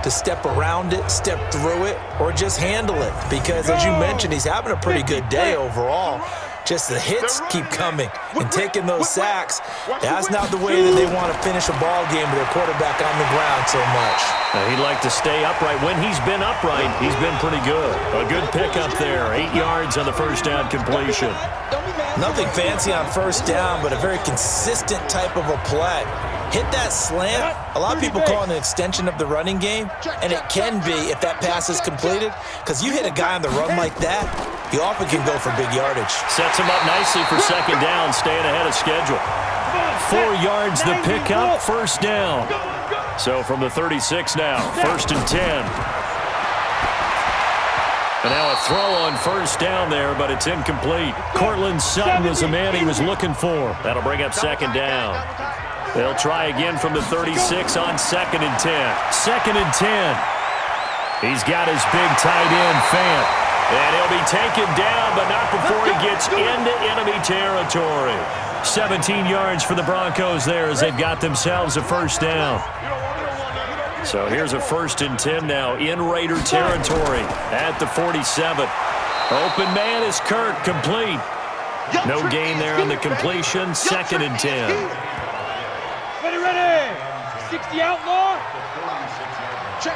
to step around it, step through it, or just handle it. Because, as you mentioned, he's having a pretty good day overall. Just the hits keep coming and taking those sacks. That's not the way that they want to finish a ball game with their quarterback on the ground so much. He'd like to stay upright. When he's been upright, he's been pretty good. A good pickup there. 8 yards on the first down completion. Nothing fancy on first down, but a very consistent type of a play. Hit that slant. A lot of people call it an extension of the running game, and it can be if that pass is completed, because you hit a guy on the run like that, he often can go for big yardage. Sets him up nicely for second down, staying ahead of schedule. 4 yards the pickup, first down. So from the 36 now, first and 10. And now a throw on first down there, but it's incomplete. Cortland Sutton was the man he was looking for. That'll bring up second down. They'll try again from the 36 on second and 10. Second and 10. He's got his big tight end, Fant. And he'll be taken down, but not before he gets into enemy territory. 17 yards for the Broncos there as they've got themselves a first down. So here's a first and 10 now in Raider territory at the 47. Open man is Kirk, complete. No gain there on the completion, second and 10. Ready. 60 outlaw. Check.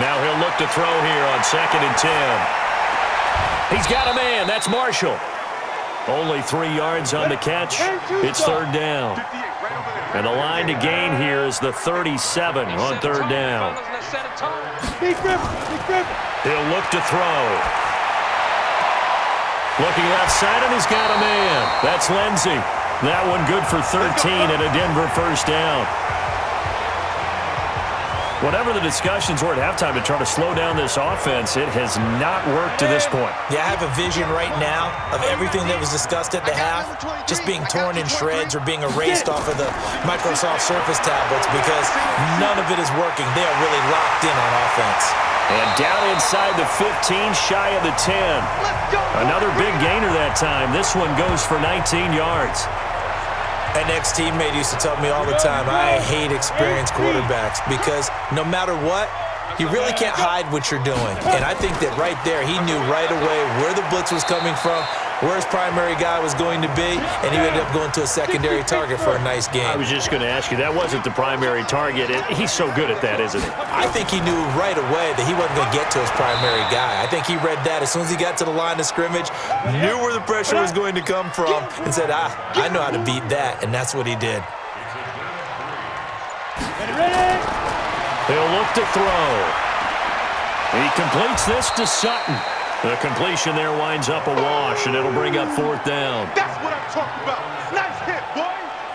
Now he'll look to throw here on second and 10. He's got a man. That's Marshall. Only 3 yards on the catch. It's third down. And the line to gain here is the 37 on third down. He'll look to throw. Looking left side, and he's got a man. That's Lindsey. That one good for 13 and a Denver first down. Whatever the discussions were at halftime to try to slow down this offense, it has not worked to this point. Yeah, I have a vision right now of everything that was discussed at the half just being torn in shreds or being erased off of the Microsoft Surface tablets because none of it is working. They are really locked in on offense. And down inside the 15, shy of the 10. Another big gainer that time. This one goes for 19 yards. An ex-teammate used to tell me all the time, I hate experienced quarterbacks because no matter what, you really can't hide what you're doing. And I think that right there, he knew right away where the blitz was coming from, where his primary guy was going to be, and he ended up going to a secondary target for a nice game. I was just going to ask you, that wasn't the primary target. He's so good at that, isn't he? I think he knew right away that he wasn't going to get to his primary guy. I think he read that as soon as he got to the line of scrimmage, knew where the pressure was going to come from, and said, I know how to beat that, and that's what he did. He'll look to throw. He completes this to Sutton. The completion there winds up a wash, and it'll bring up fourth down. That's what I'm talking about. Nice hit, boy.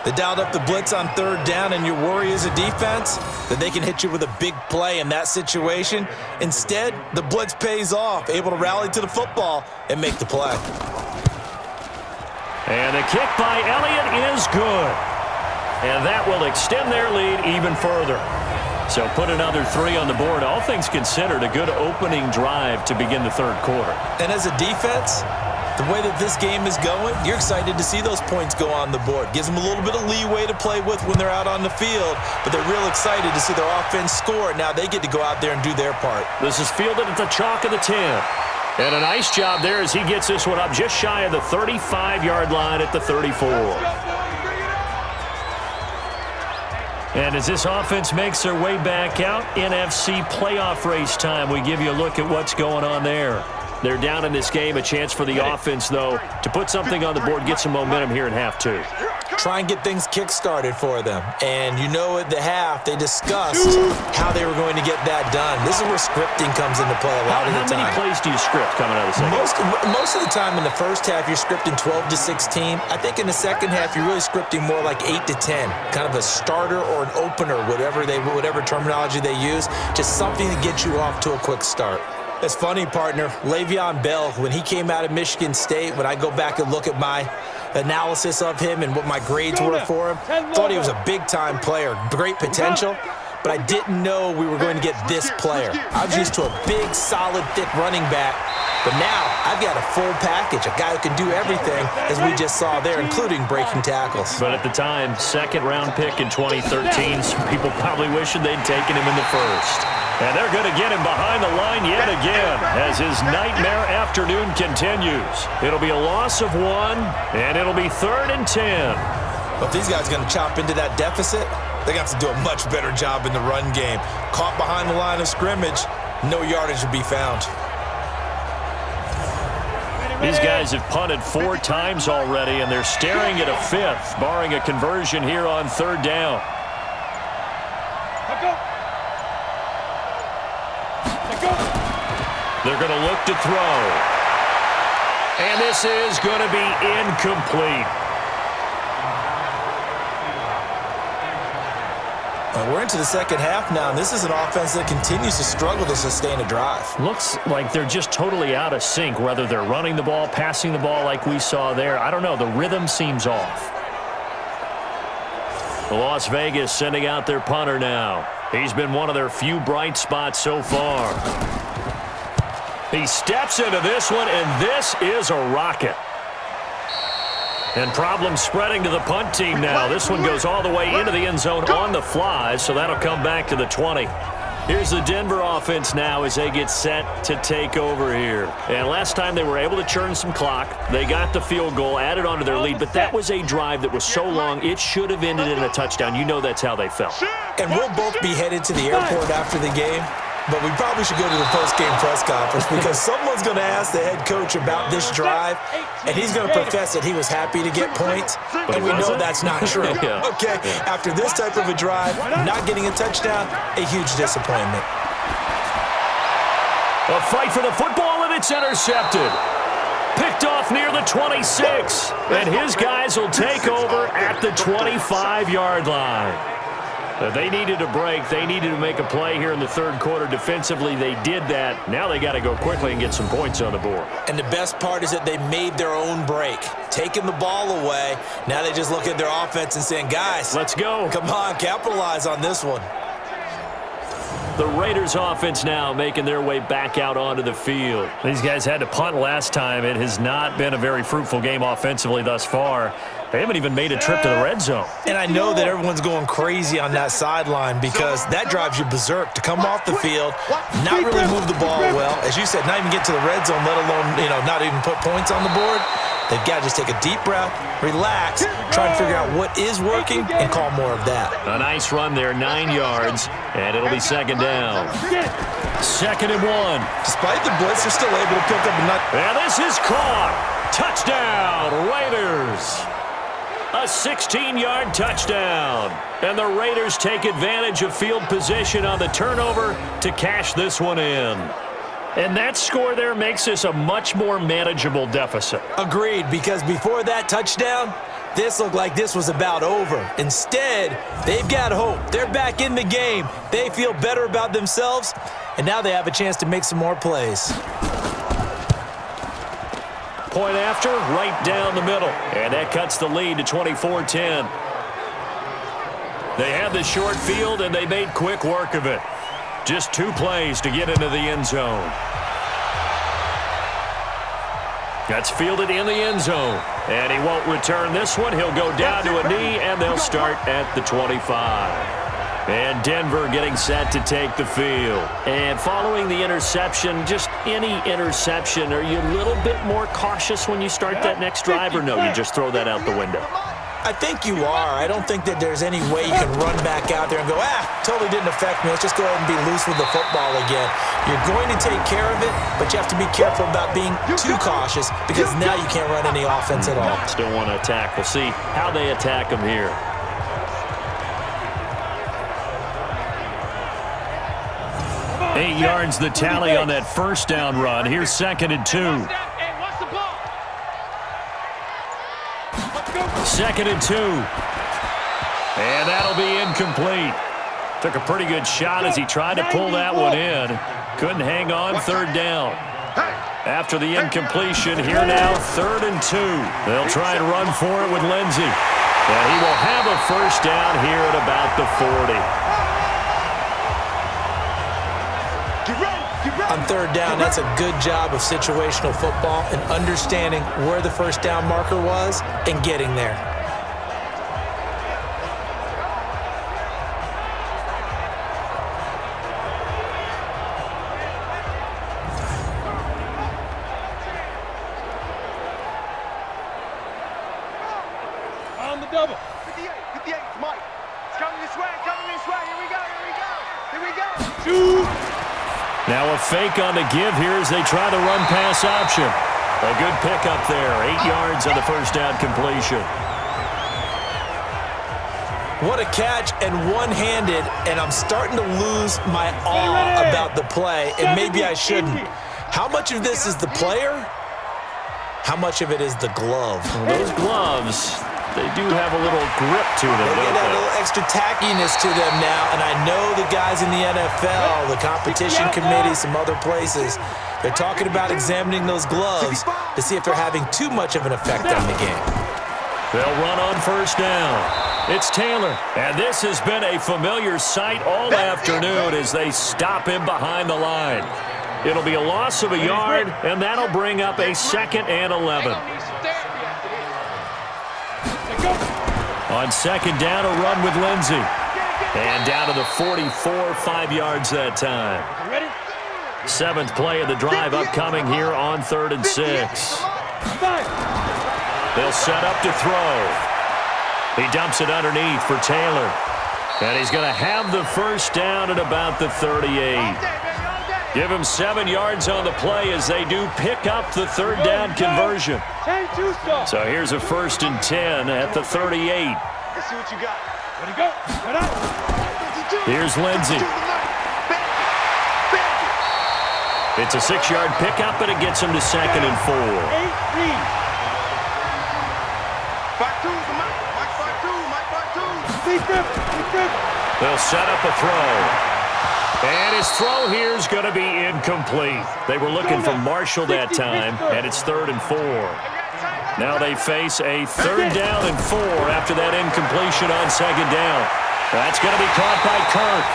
They dialed up the blitz on third down, and your worry as a defense that they can hit you with a big play in that situation. Instead, the blitz pays off, able to rally to the football and make the play. And the kick by Elliott is good. And that will extend their lead even further. So put another 3 on the board. All things considered, a good opening drive to begin the third quarter. And as a defense, the way that this game is going, you're excited to see those points go on the board. Gives them a little bit of leeway to play with when they're out on the field, but they're real excited to see their offense score. Now they get to go out there and do their part. This is fielded at the chalk of the 10. And a nice job there as he gets this one up just shy of the 35-yard line at the 34. And as this offense makes their way back out, NFC playoff race time, we give you a look at what's going on there. They're down in this game. A chance for the offense, though, to put something on the board, get some momentum here in half two. Try and get things kick-started for them. And you know at the half, they discussed how they were going to get that done. This is where scripting comes into play a lot of the time. How many plays do you script coming out of the second? Most of the time in the first half, you're scripting 12 to 16. I think in the second half, you're really scripting more like 8 to 10. Kind of a starter or an opener, whatever terminology they use. Just something to get you off to a quick start. It's funny, partner. Le'Veon Bell, when he came out of Michigan State, when I go back and look at my analysis of him and what my grades were for him, thought he was a big-time player, great potential, but I didn't know we were going to get this player. I was used to a big, solid, thick running back, but now I've got a full package, a guy who can do everything, as we just saw there, including breaking tackles. But at the time, second-round pick in 2013, some people probably wishing they'd taken him in the first. And they're going to get him behind the line yet again as his nightmare afternoon continues. It'll be a loss of 1, and it'll be 3rd and 10. Well, if these guys are going to chop into that deficit, they're going to have to do a much better job in the run game. Caught behind the line of scrimmage, no yardage to be found. These guys have punted 4 times already, and they're staring at a 5th, barring a conversion here on 3rd down. They're going to look to throw. And this is going to be incomplete. We're into the second half now, and this is an offense that continues to struggle to sustain a drive. Looks like they're just totally out of sync, whether they're running the ball, passing the ball like we saw there. I don't know. The rhythm seems off. Las Vegas sending out their punter now. He's been one of their few bright spots so far. He steps into this one, and this is a rocket. And problems spreading to the punt team now. This one goes all the way into the end zone on the fly, so that'll come back to the 20. Here's the Denver offense now as they get set to take over here. And last time they were able to churn some clock. They got the field goal, added onto their lead, but that was a drive that was so long it should have ended in a touchdown. You know that's how they felt. And we'll both be headed to the airport after the game. But we probably should go to the post-game press conference because someone's going to ask the head coach about this drive, and he's going to profess that he was happy to get points, and we know that's not true. Okay, after this type of a drive, not getting a touchdown, a huge disappointment. A fight for the football, and it's intercepted. Picked off near the 26, and his guys will take over at the 25-yard line. They needed a break. They needed to make a play here in the third quarter. Defensively, they did that. Now they got to go quickly and get some points on the board. And the best part is that they made their own break, taking the ball away. Now they just look at their offense and saying, guys, let's go. Come on, capitalize on this one. The Raiders offense now making their way back out onto the field. These guys had to punt last time. It has not been a very fruitful game offensively thus far. They haven't even made a trip to the red zone. And I know that everyone's going crazy on that sideline because that drives you berserk to come off the field, not really move the ball well. As you said, not even get to the red zone, let alone, not even put points on the board. They've got to just take a deep breath, relax, try and figure out what is working, and call more of that. A nice run there, 9 yards, and it'll be second down. 2nd and 1. Despite the blitz, they're still able to pick up a nut. And this is caught. Touchdown, Raiders. A 16-yard touchdown. And the Raiders take advantage of field position on the turnover to cash this one in. And that score there makes this a much more manageable deficit. Agreed, because before that touchdown, this looked like this was about over. Instead, they've got hope. They're back in the game. They feel better about themselves, and now they have a chance to make some more plays. Point after, right down the middle. And that cuts the lead to 24-10. They had the short field, and they made quick work of it. Just 2 plays to get into the end zone. That's fielded in the end zone. And he won't return this one. He'll go down to a knee, and they'll start at the 25. And Denver getting set to take the field. And following the interception, just any interception, are you a little bit more cautious when you start that next drive, or no, you just throw that out the window? I think you are. I don't think that there's any way you can run back out there and go, totally didn't affect me. Let's just go ahead and be loose with the football again. You're going to take care of it, but you have to be careful about being too cautious because now you can't run any offense at all. Still want to attack. We'll see how they attack them here. Eight yards the tally on that first down run. Here's 2nd and 2. 2nd and 2. And that'll be incomplete. Took a pretty good shot as he tried to pull that one in. Couldn't hang on, 3rd down. After the incompletion, here now, 3rd and 2. They'll try and run for it with Lindsey. And he will have a first down here at about the 40. On 3rd down, that's a good job of situational football and understanding where the first down marker was and getting there. On the double. 58, Mike. It's coming this way, Here we go. Shoot. Now a fake on the give here as they try the run-pass option. A good pickup there. 8 yards on the first down completion. What a catch and one-handed, and I'm starting to lose my awe about the play, and maybe I shouldn't. How much of this is the player? How much of it is the glove? Well, those gloves, they do have a little grip to them, They don't get that they? little extra tackiness to them now, and I know the guys in the NFL, the competition committee, some other places, they're talking about examining those gloves to see if they're having too much of an effect on the game. They'll run on first down. It's Taylor, and this has been a familiar sight all afternoon as they stop him behind the line. It'll be a loss of a yard, and that'll bring up a 2nd and 11. On 2nd down, a run with Lindsey. And down to the 44, 5 yards that time. 7th play of the drive upcoming here on 3rd and 6. They'll set up to throw. He dumps it underneath for Taylor. And he's going to have the first down at about the 38. Give him 7 yards on the play as they do pick up the third down conversion. So here's a 1st and 10 at the 38. Let's see what you got. Ready, go. Cut out. Here's Lindsey. It's a 6-yard pickup, and it gets him to 2nd and 4. 8 read. 5-2, Mike 5-2. Beat them. They'll set up a throw. And his throw here is going to be incomplete. They were looking for Marshall that time, and it's 3rd and 4. Now they face a 3rd down and 4 after that incompletion on 2nd down. That's going to be caught by Kirk.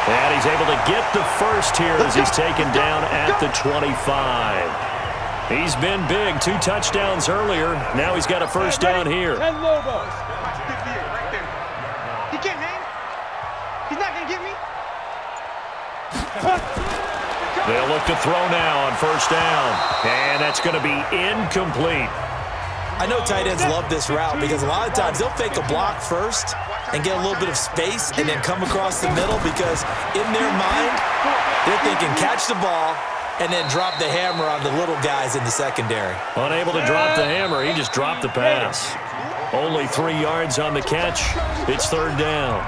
And he's able to get the first here as he's taken down at the 25. He's been big, 2 touchdowns earlier. Now he's got a 1st down here. 10 Lobos. He can't hang. He's not going to get me. They'll look to throw now on 1st down. And that's going to be incomplete. I know tight ends love this route because a lot of times they'll fake a block first and get a little bit of space and then come across the middle because in their mind, they're thinking catch the ball and then drop the hammer on the little guys in the secondary. Unable to drop the hammer, he just dropped the pass. Only 3 yards on the catch. It's 3rd down.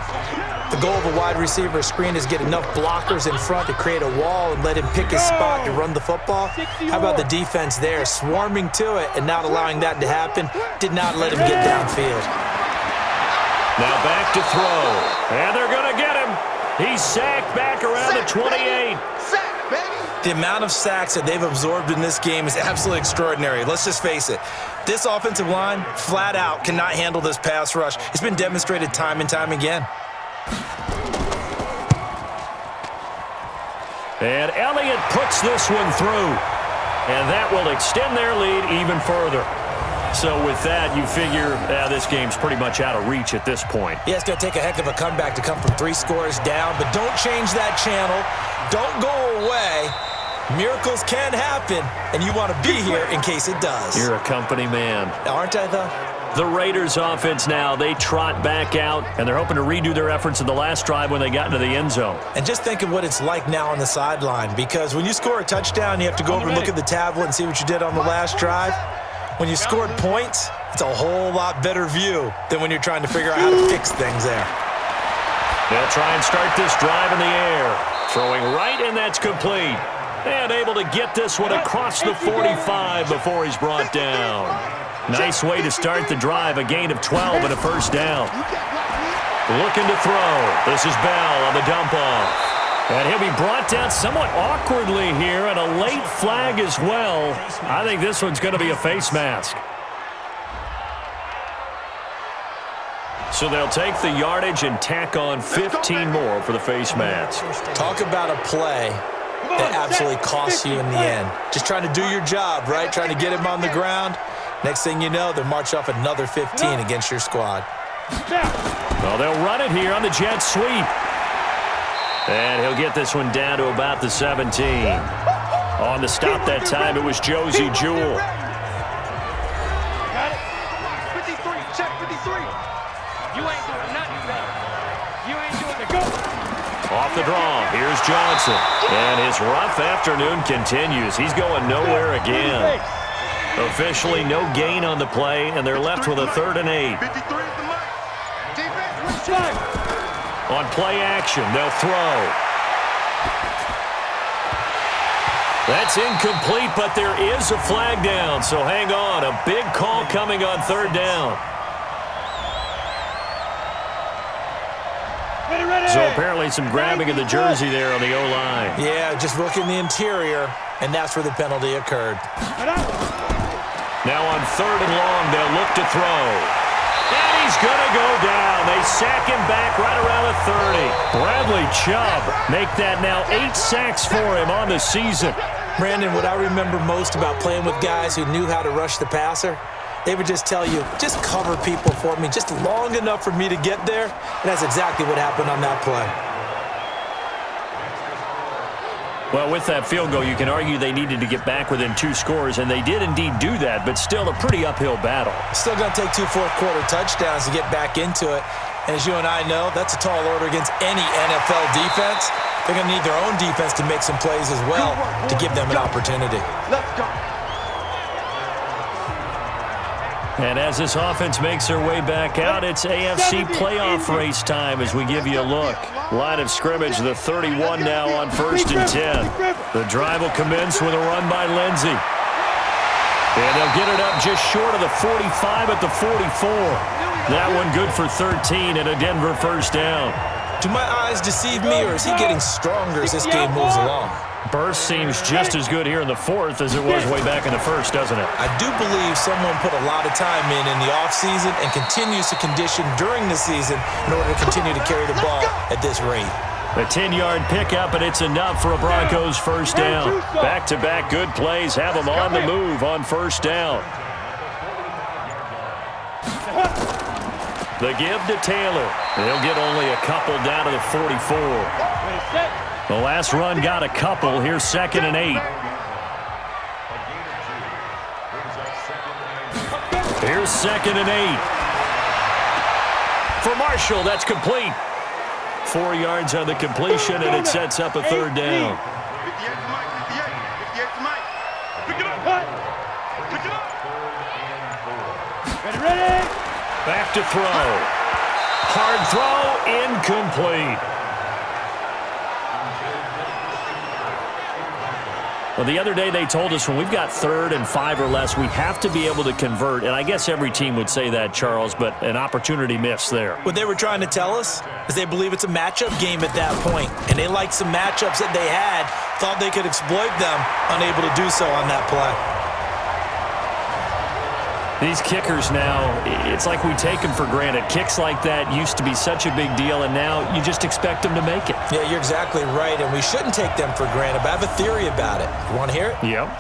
The goal of a wide receiver screen is get enough blockers in front to create a wall and let him pick his spot to run the football. How about the defense there, swarming to it and not allowing that to happen? Did not let him get downfield. Now back to throw. And they're going to get him. He's sacked back around the 28. Sack, baby. The amount of sacks that they've absorbed in this game is absolutely extraordinary. Let's just face it. This offensive line, flat out, cannot handle this pass rush. It's been demonstrated time and time again. And Elliott puts this one through. And that will extend their lead even further. So with that, you figure this game's pretty much out of reach at this point. Yeah, it's going to take a heck of a comeback to come from 3 scores down, but don't change that channel. Don't go away. Miracles can happen, and you want to be here in case it does. You're a company man. Aren't I, though? The Raiders offense now, they trot back out, and they're hoping to redo their efforts in the last drive when they got into the end zone. And just think of what it's like now on the sideline, because when you score a touchdown, you have to go over and look at the tablet and see what you did on the last drive. When you scored points, it's a whole lot better view than when you're trying to figure out how to fix things there. They'll try and start this drive in the air. Throwing right, and that's complete. And able to get this one across the 45 before he's brought down. Nice way to start the drive, a gain of 12 and a 1st down. Looking to throw. This is Bell on the dump off. And he'll be brought down somewhat awkwardly here, and a late flag as well. I think this one's going to be a face mask. So they'll take the yardage and tack on 15 more for the face mask. Talk about a play that absolutely costs you in the end. Just trying to do your job, right? Trying to get him on the ground. Next thing you know, they'll march off another 15 against your squad. Well, they'll run it here on the jet sweep. And he'll get this one down to about the 17. On the stop that time, it was Josie Jewell. Got it. 53, check 53. You ain't doing nothing better. You ain't doing the go. Off the draw, here's Johnson. And his rough afternoon continues. He's going nowhere again. Officially no gain on the play, and they're left with a 3rd and 8. 53 is the mark. Defense, On play action, they'll throw. That's incomplete, but there is a flag down, so hang on. A big call coming on 3rd down. So apparently some grabbing of the jersey there on the O-line. Yeah, just look in the interior, and that's where the penalty occurred. Now on 3rd and long, they'll look to throw. And he's going to go down. They sack him back right around the 30. Bradley Chubb make that now 8 sacks for him on the season. Brandon, what I remember most about playing with guys who knew how to rush the passer, they would just tell you, just cover people for me, just long enough for me to get there. And that's exactly what happened on that play. Well, with that field goal, you can argue they needed to get back within 2 scores, and they did indeed do that, but still a pretty uphill battle. Still going to take 2 fourth-quarter touchdowns to get back into it. And as you and I know, that's a tall order against any NFL defense. They're going to need their own defense to make some plays as well to give them an opportunity. Let's go. And as this offense makes their way back out, it's AFC playoff race time as we give you a look. Line of scrimmage, the 31 now on 1st and 10. The drive will commence with a run by Lindsey. And they'll get it up just short of the 45 at the 44. That one good for 13 and a Denver first down. Do my eyes deceive me, or is he getting stronger as this game moves along? Burst seems just as good here in the fourth as it was way back in the first, doesn't it? I do believe someone put a lot of time in the offseason and continues to condition during the season in order to continue to carry the ball at this rate. A 10-yard pickup, and it's enough for a Broncos first down. Back-to-back good plays have them on the move on first down. The give to Taylor. They'll get only a couple down to the 44. The last run got a couple. Here's 2nd and 8. Here's 2nd and 8. For Marshall, that's complete. 4 yards on the completion, and it sets up a third down. 58 to Mike, 58 to Mike. Pick it up. Pick it up. Ready? Back to throw. Hard throw, incomplete. Well, the other day they told us when we've got 3rd and 5 or less, we have to be able to convert. And I guess every team would say that, Charles, but an opportunity missed there. What they were trying to tell us is they believe it's a matchup game at that point, and they liked some matchups that they had, thought they could exploit them, unable to do so on that play. These kickers now, it's like we take them for granted. Kicks like that used to be such a big deal, and now you just expect them to make it. Yeah, you're exactly right, and we shouldn't take them for granted, but I have a theory about it. You want to hear it? Yep.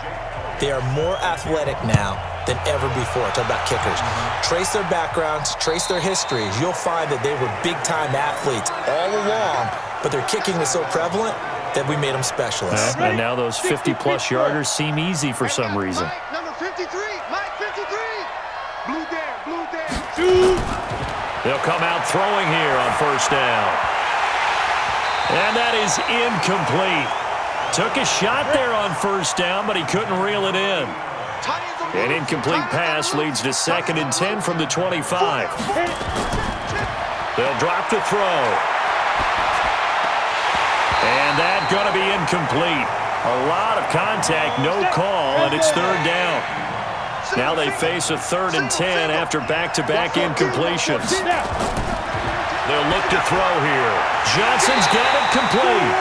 They are more athletic now than ever before. Talk about kickers. Trace their backgrounds, trace their histories. You'll find that they were big-time athletes all along, but their kicking was so prevalent that we made them specialists. And now those 50-plus yarders seem easy for some reason. Mike, number 53. Mike, 53. Blue there, blue there. They'll come out throwing here on first down. And that is incomplete. Took a shot there on first down, but he couldn't reel it in. An incomplete pass leads to 2nd and 10 from the 25. They'll drop the throw. And that's going to be incomplete. A lot of contact, no call, and it's 3rd down. Now they face a 3rd and 10 after back-to-back incompletions. They'll look to throw here. Johnson's got it complete.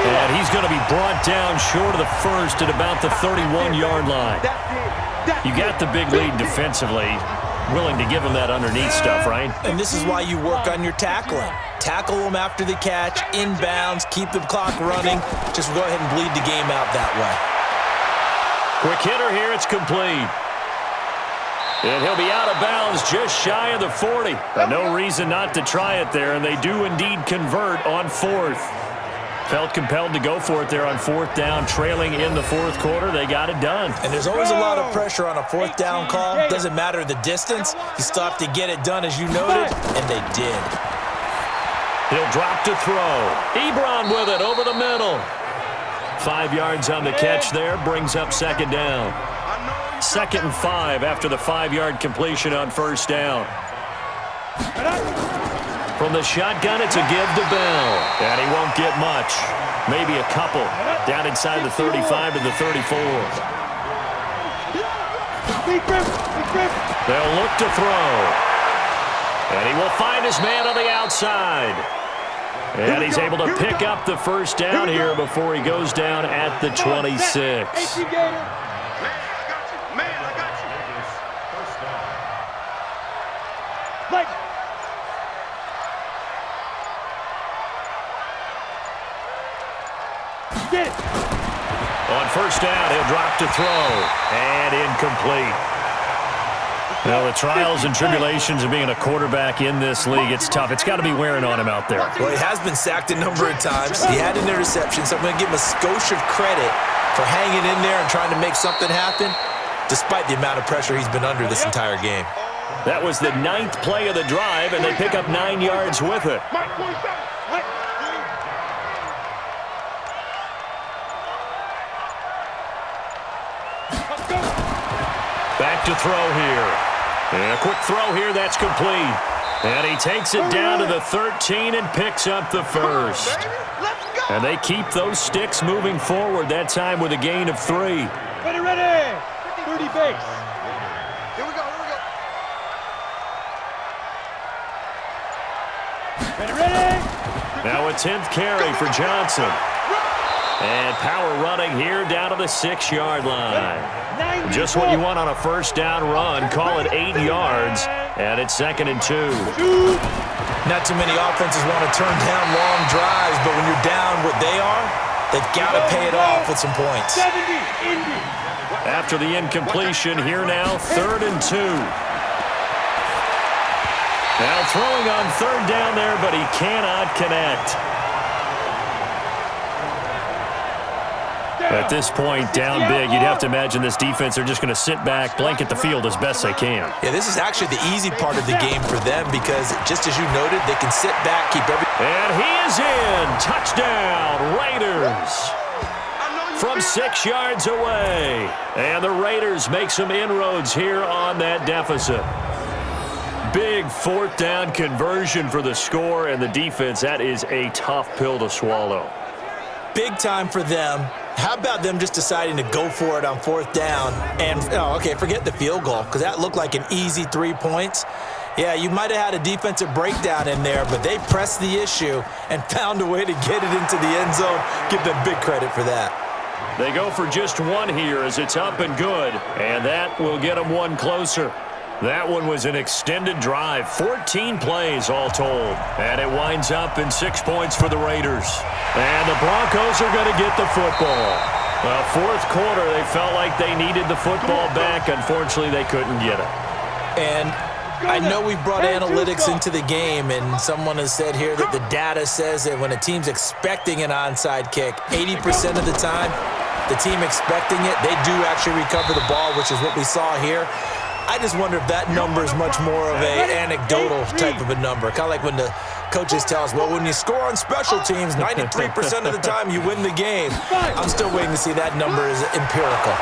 And he's going to be brought down short of the first at about the 31-yard line. You got the big lead defensively. Willing to give him that underneath stuff, right? And this is why you work on your tackling. Tackle them after the catch, inbounds, keep the clock running. Just go ahead and bleed the game out that way. Quick hitter here, it's complete. And he'll be out of bounds just shy of the 40. But no reason not to try it there, and they do indeed convert on 4th. Felt compelled to go for it there on 4th down, trailing in the 4th quarter. They got it done. And there's always a lot of pressure on a 4th down call. Doesn't matter the distance. You still have to get it done, as you noted, and they did. He'll drop to throw. Ebron with it over the middle. 5 yards on the catch there, brings up 2nd down. 2nd and 5 after the 5-yard completion on first down. From the shotgun, it's a give to Bell. And he won't get much. Maybe a couple. Down inside the 35 to the 34. They'll look to throw. And he will find his man on the outside. And he's able to pick up the first down here before he goes down at the 26. On first down, he'll drop to throw. And incomplete. Well, the trials and tribulations of being a quarterback in this league, it's tough. It's got to be wearing on him out there. Well, he has been sacked a number of times. He had an interception, so I'm going to give him a skosh of credit for hanging in there and trying to make something happen, despite the amount of pressure he's been under this entire game. That was the 9th play of the drive, and they pick up 9 yards with it. to throw here. And a quick throw here, that's complete. And he takes it down to the 13 and picks up the first. And they keep those sticks moving forward, that time with a gain of 3. Ready. 30 base. Here we go. Ready. Now a 10th carry for Johnson. And power running here down to the 6-yard line. Just what you want on a first down run. Call it 8 yards. And it's 2nd and 2. Not too many offenses want to turn down long drives, but when you're down what they are, they've got to pay it off with some points. 70, Indy. After the incompletion, here now, 3rd and 2. Now throwing on 3rd down there, but he cannot connect. At this point, down big, you'd have to imagine this defense, they're just going to sit back, blanket the field as best they can. Yeah, this is actually the easy part of the game for them because, just as you noted, they can sit back, keep everything. And he is in. Touchdown, Raiders. From 6 yards away. And the Raiders make some inroads here on that deficit. Big 4th down conversion for the score, and the defense, that is a tough pill to swallow. Big time for them. How about them just deciding to go for it on 4th down and, forget the field goal because that looked like an easy 3 points. Yeah, you might have had a defensive breakdown in there, but they pressed the issue and found a way to get it into the end zone. Give them big credit for that. They go for just 1 here as it's up and good, and that will get them 1 closer. That one was an extended drive, 14 plays all told. And it winds up in 6 points for the Raiders. And the Broncos are going to get the football. Well, 4th quarter, they felt like they needed the football back. Unfortunately, they couldn't get it. And I know we've brought analytics into the game, and someone has said here that the data says that when a team's expecting an onside kick, 80% of the time, the team expecting it, they do actually recover the ball, which is what we saw here. I just wonder if that number is much more of an anecdotal type of a number. Kind of like when the coaches tell us, well, when you score on special teams, 93% of the time you win the game. I'm still waiting to see that number is empirical.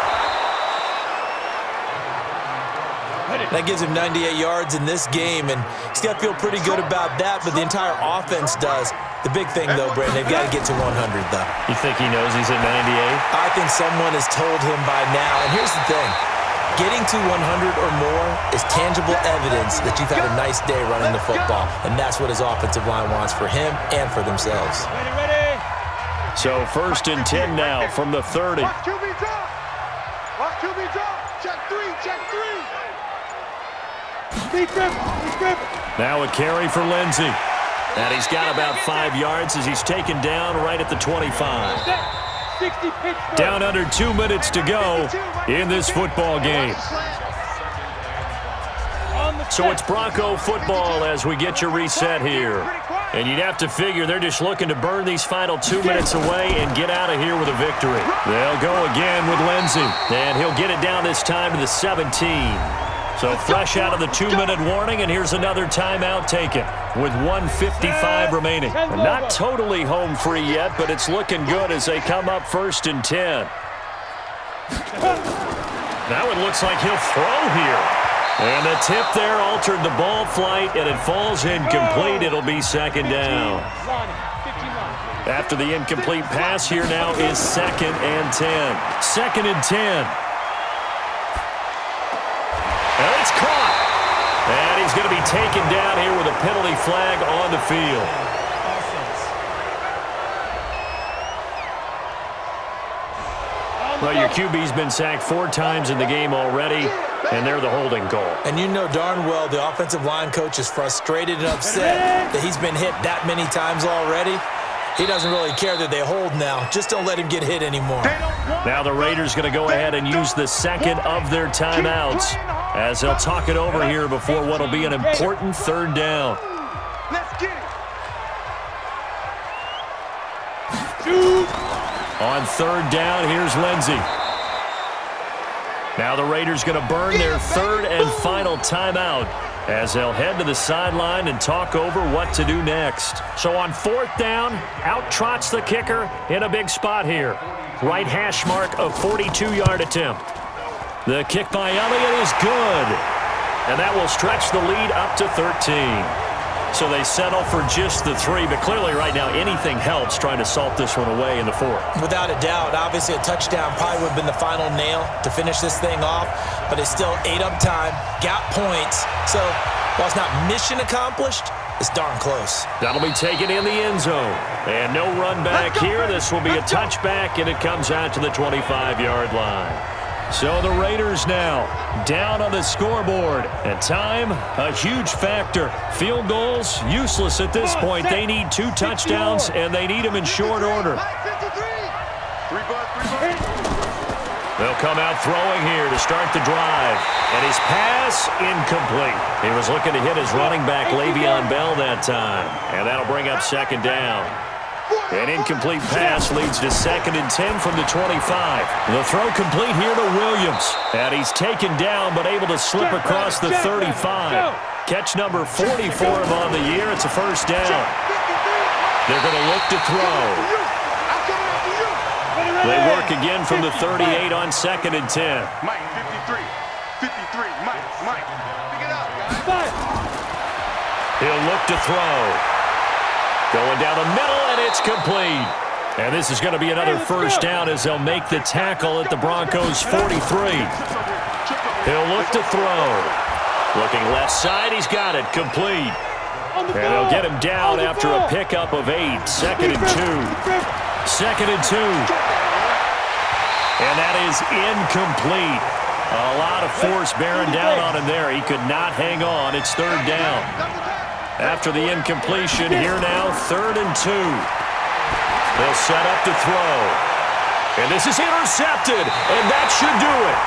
That gives him 98 yards in this game, and he's got to feel pretty good about that, but the entire offense does. The big thing, though, Brandon, they've got to get to 100, though. You think he knows he's at 98? I think someone has told him by now, and here's the thing. Getting to 100 or more is tangible evidence that you've had a nice day running the football, and that's what his offensive line wants for him and for themselves. Ready. So 1st and 10 now from the 30. Watch QB drop. Watch QB drop. Check 3. Speed grip. Now a carry for Lindsey. And he's got about 5 yards as he's taken down right at the 25. 60 pitch. Down under 2 minutes to go in this football game. So it's Bronco football as we get your reset here. And you'd have to figure they're just looking to burn these final 2 minutes away and get out of here with a victory. They'll go again with Lindsey, and he'll get it down this time to the 17. So fresh out of the 2-minute warning, and here's another timeout taken with 1:55 remaining. And not totally home free yet, but it's looking good as they come up 1st and 10. Now it looks like he'll throw here. And the tip there altered the ball flight, and it falls incomplete. It'll be 2nd down. After the incomplete pass, here now is 2nd and 10. 2nd and 10. And it's caught. And he's going to be taken down here with a penalty flag on the field. Well, your QB's been sacked 4 times in the game already, and they're the holding call. And you know darn well the offensive line coach is frustrated and upset that he's been hit that many times already. He doesn't really care that they hold now. Just don't let him get hit anymore. Now the Raiders going to go ahead and use the 2nd of their timeouts as they'll talk it over here before what will be an important 3rd down. Let's get it. On 3rd down, here's Lindsey. Now the Raiders going to burn their 3rd and final timeout as they'll head to the sideline and talk over what to do next. So on 4th down, out trots the kicker in a big spot here. Right hash mark of 42-yard attempt. The kick by Elliott is good. And that will stretch the lead up to 13. So they settle for just the 3, but clearly right now anything helps trying to salt this one away in the 4th. Without a doubt, obviously a touchdown probably would have been the final nail to finish this thing off, but it's still 8 up time, got points. So while it's not mission accomplished, it's darn close. That'll be taken in the end zone. And no run back here. This will be a touchback, and it comes out to the 25-yard line. So the Raiders now down on the scoreboard. And time, a huge factor. Field goals, useless at this point. They need 2 touchdowns, and they need them in short order. They'll come out throwing here to start the drive. And his pass, incomplete. He was looking to hit his running back, Le'Veon Bell, that time. And that'll bring up 2nd down. An incomplete pass leads to 2nd and 10 from the 25. The throw complete here to Williams. And he's taken down but able to slip across the 35. Catch number 40 for him on the year. It's a 1st down. They're going to look to throw. They work again from the 38 on 2nd and 10. Mike, 53. 53. Mike. Pick it up, guys. He'll look to throw. Going down the middle, and it's complete. And this is going to be another 1st down as they'll make the tackle at the Broncos' 43. He'll look to throw. Looking left side, he's got it, complete. And they'll get him down after a pickup of 8. 2nd and 2. 2nd and 2. And that is incomplete. A lot of force bearing down on him there. He could not hang on. It's 3rd down. After the incompletion, here now, 3rd and 2. They'll set up to throw. And this is intercepted, and that should do it.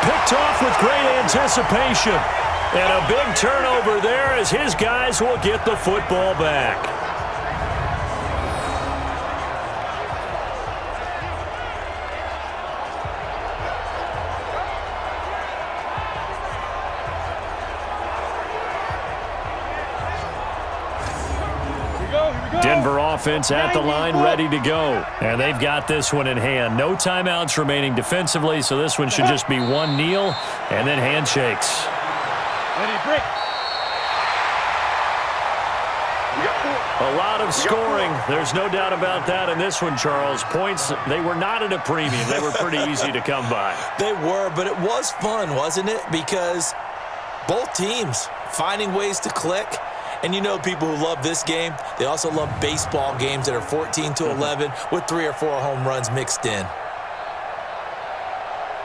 Picked off with great anticipation. And a big turnover there as his guys will get the football back. Denver offense at the line, ready to go. And they've got this one in hand. No timeouts remaining defensively, so this one should just be one kneel and then handshakes. A lot of scoring. There's no doubt about that in this one, Charles. Points, they were not at a premium. They were pretty easy to come by. They were, but it was fun, wasn't it? Because both teams finding ways to click. And you know people who love this game, they also love baseball games that are 14-11 with 3 or 4 home runs mixed in.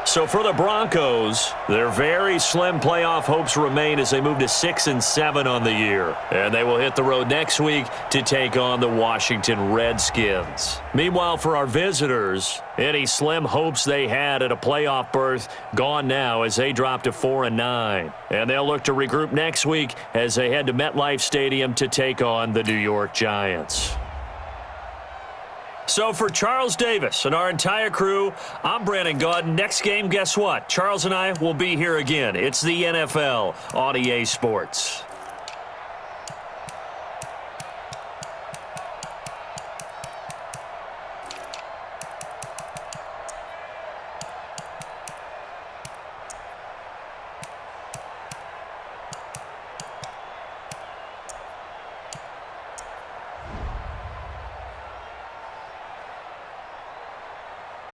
So for the Broncos, their very slim playoff hopes remain as they move to 6-7 on the year. And they will hit the road next week to take on the Washington Redskins. Meanwhile, for our visitors, any slim hopes they had at a playoff berth gone now as they drop to 4-9. And they'll look to regroup next week as they head to MetLife Stadium to take on the New York Giants. So for Charles Davis and our entire crew, I'm Brandon Gaudin. Next game, guess what? Charles and I will be here again. It's the NFL on EA Sports.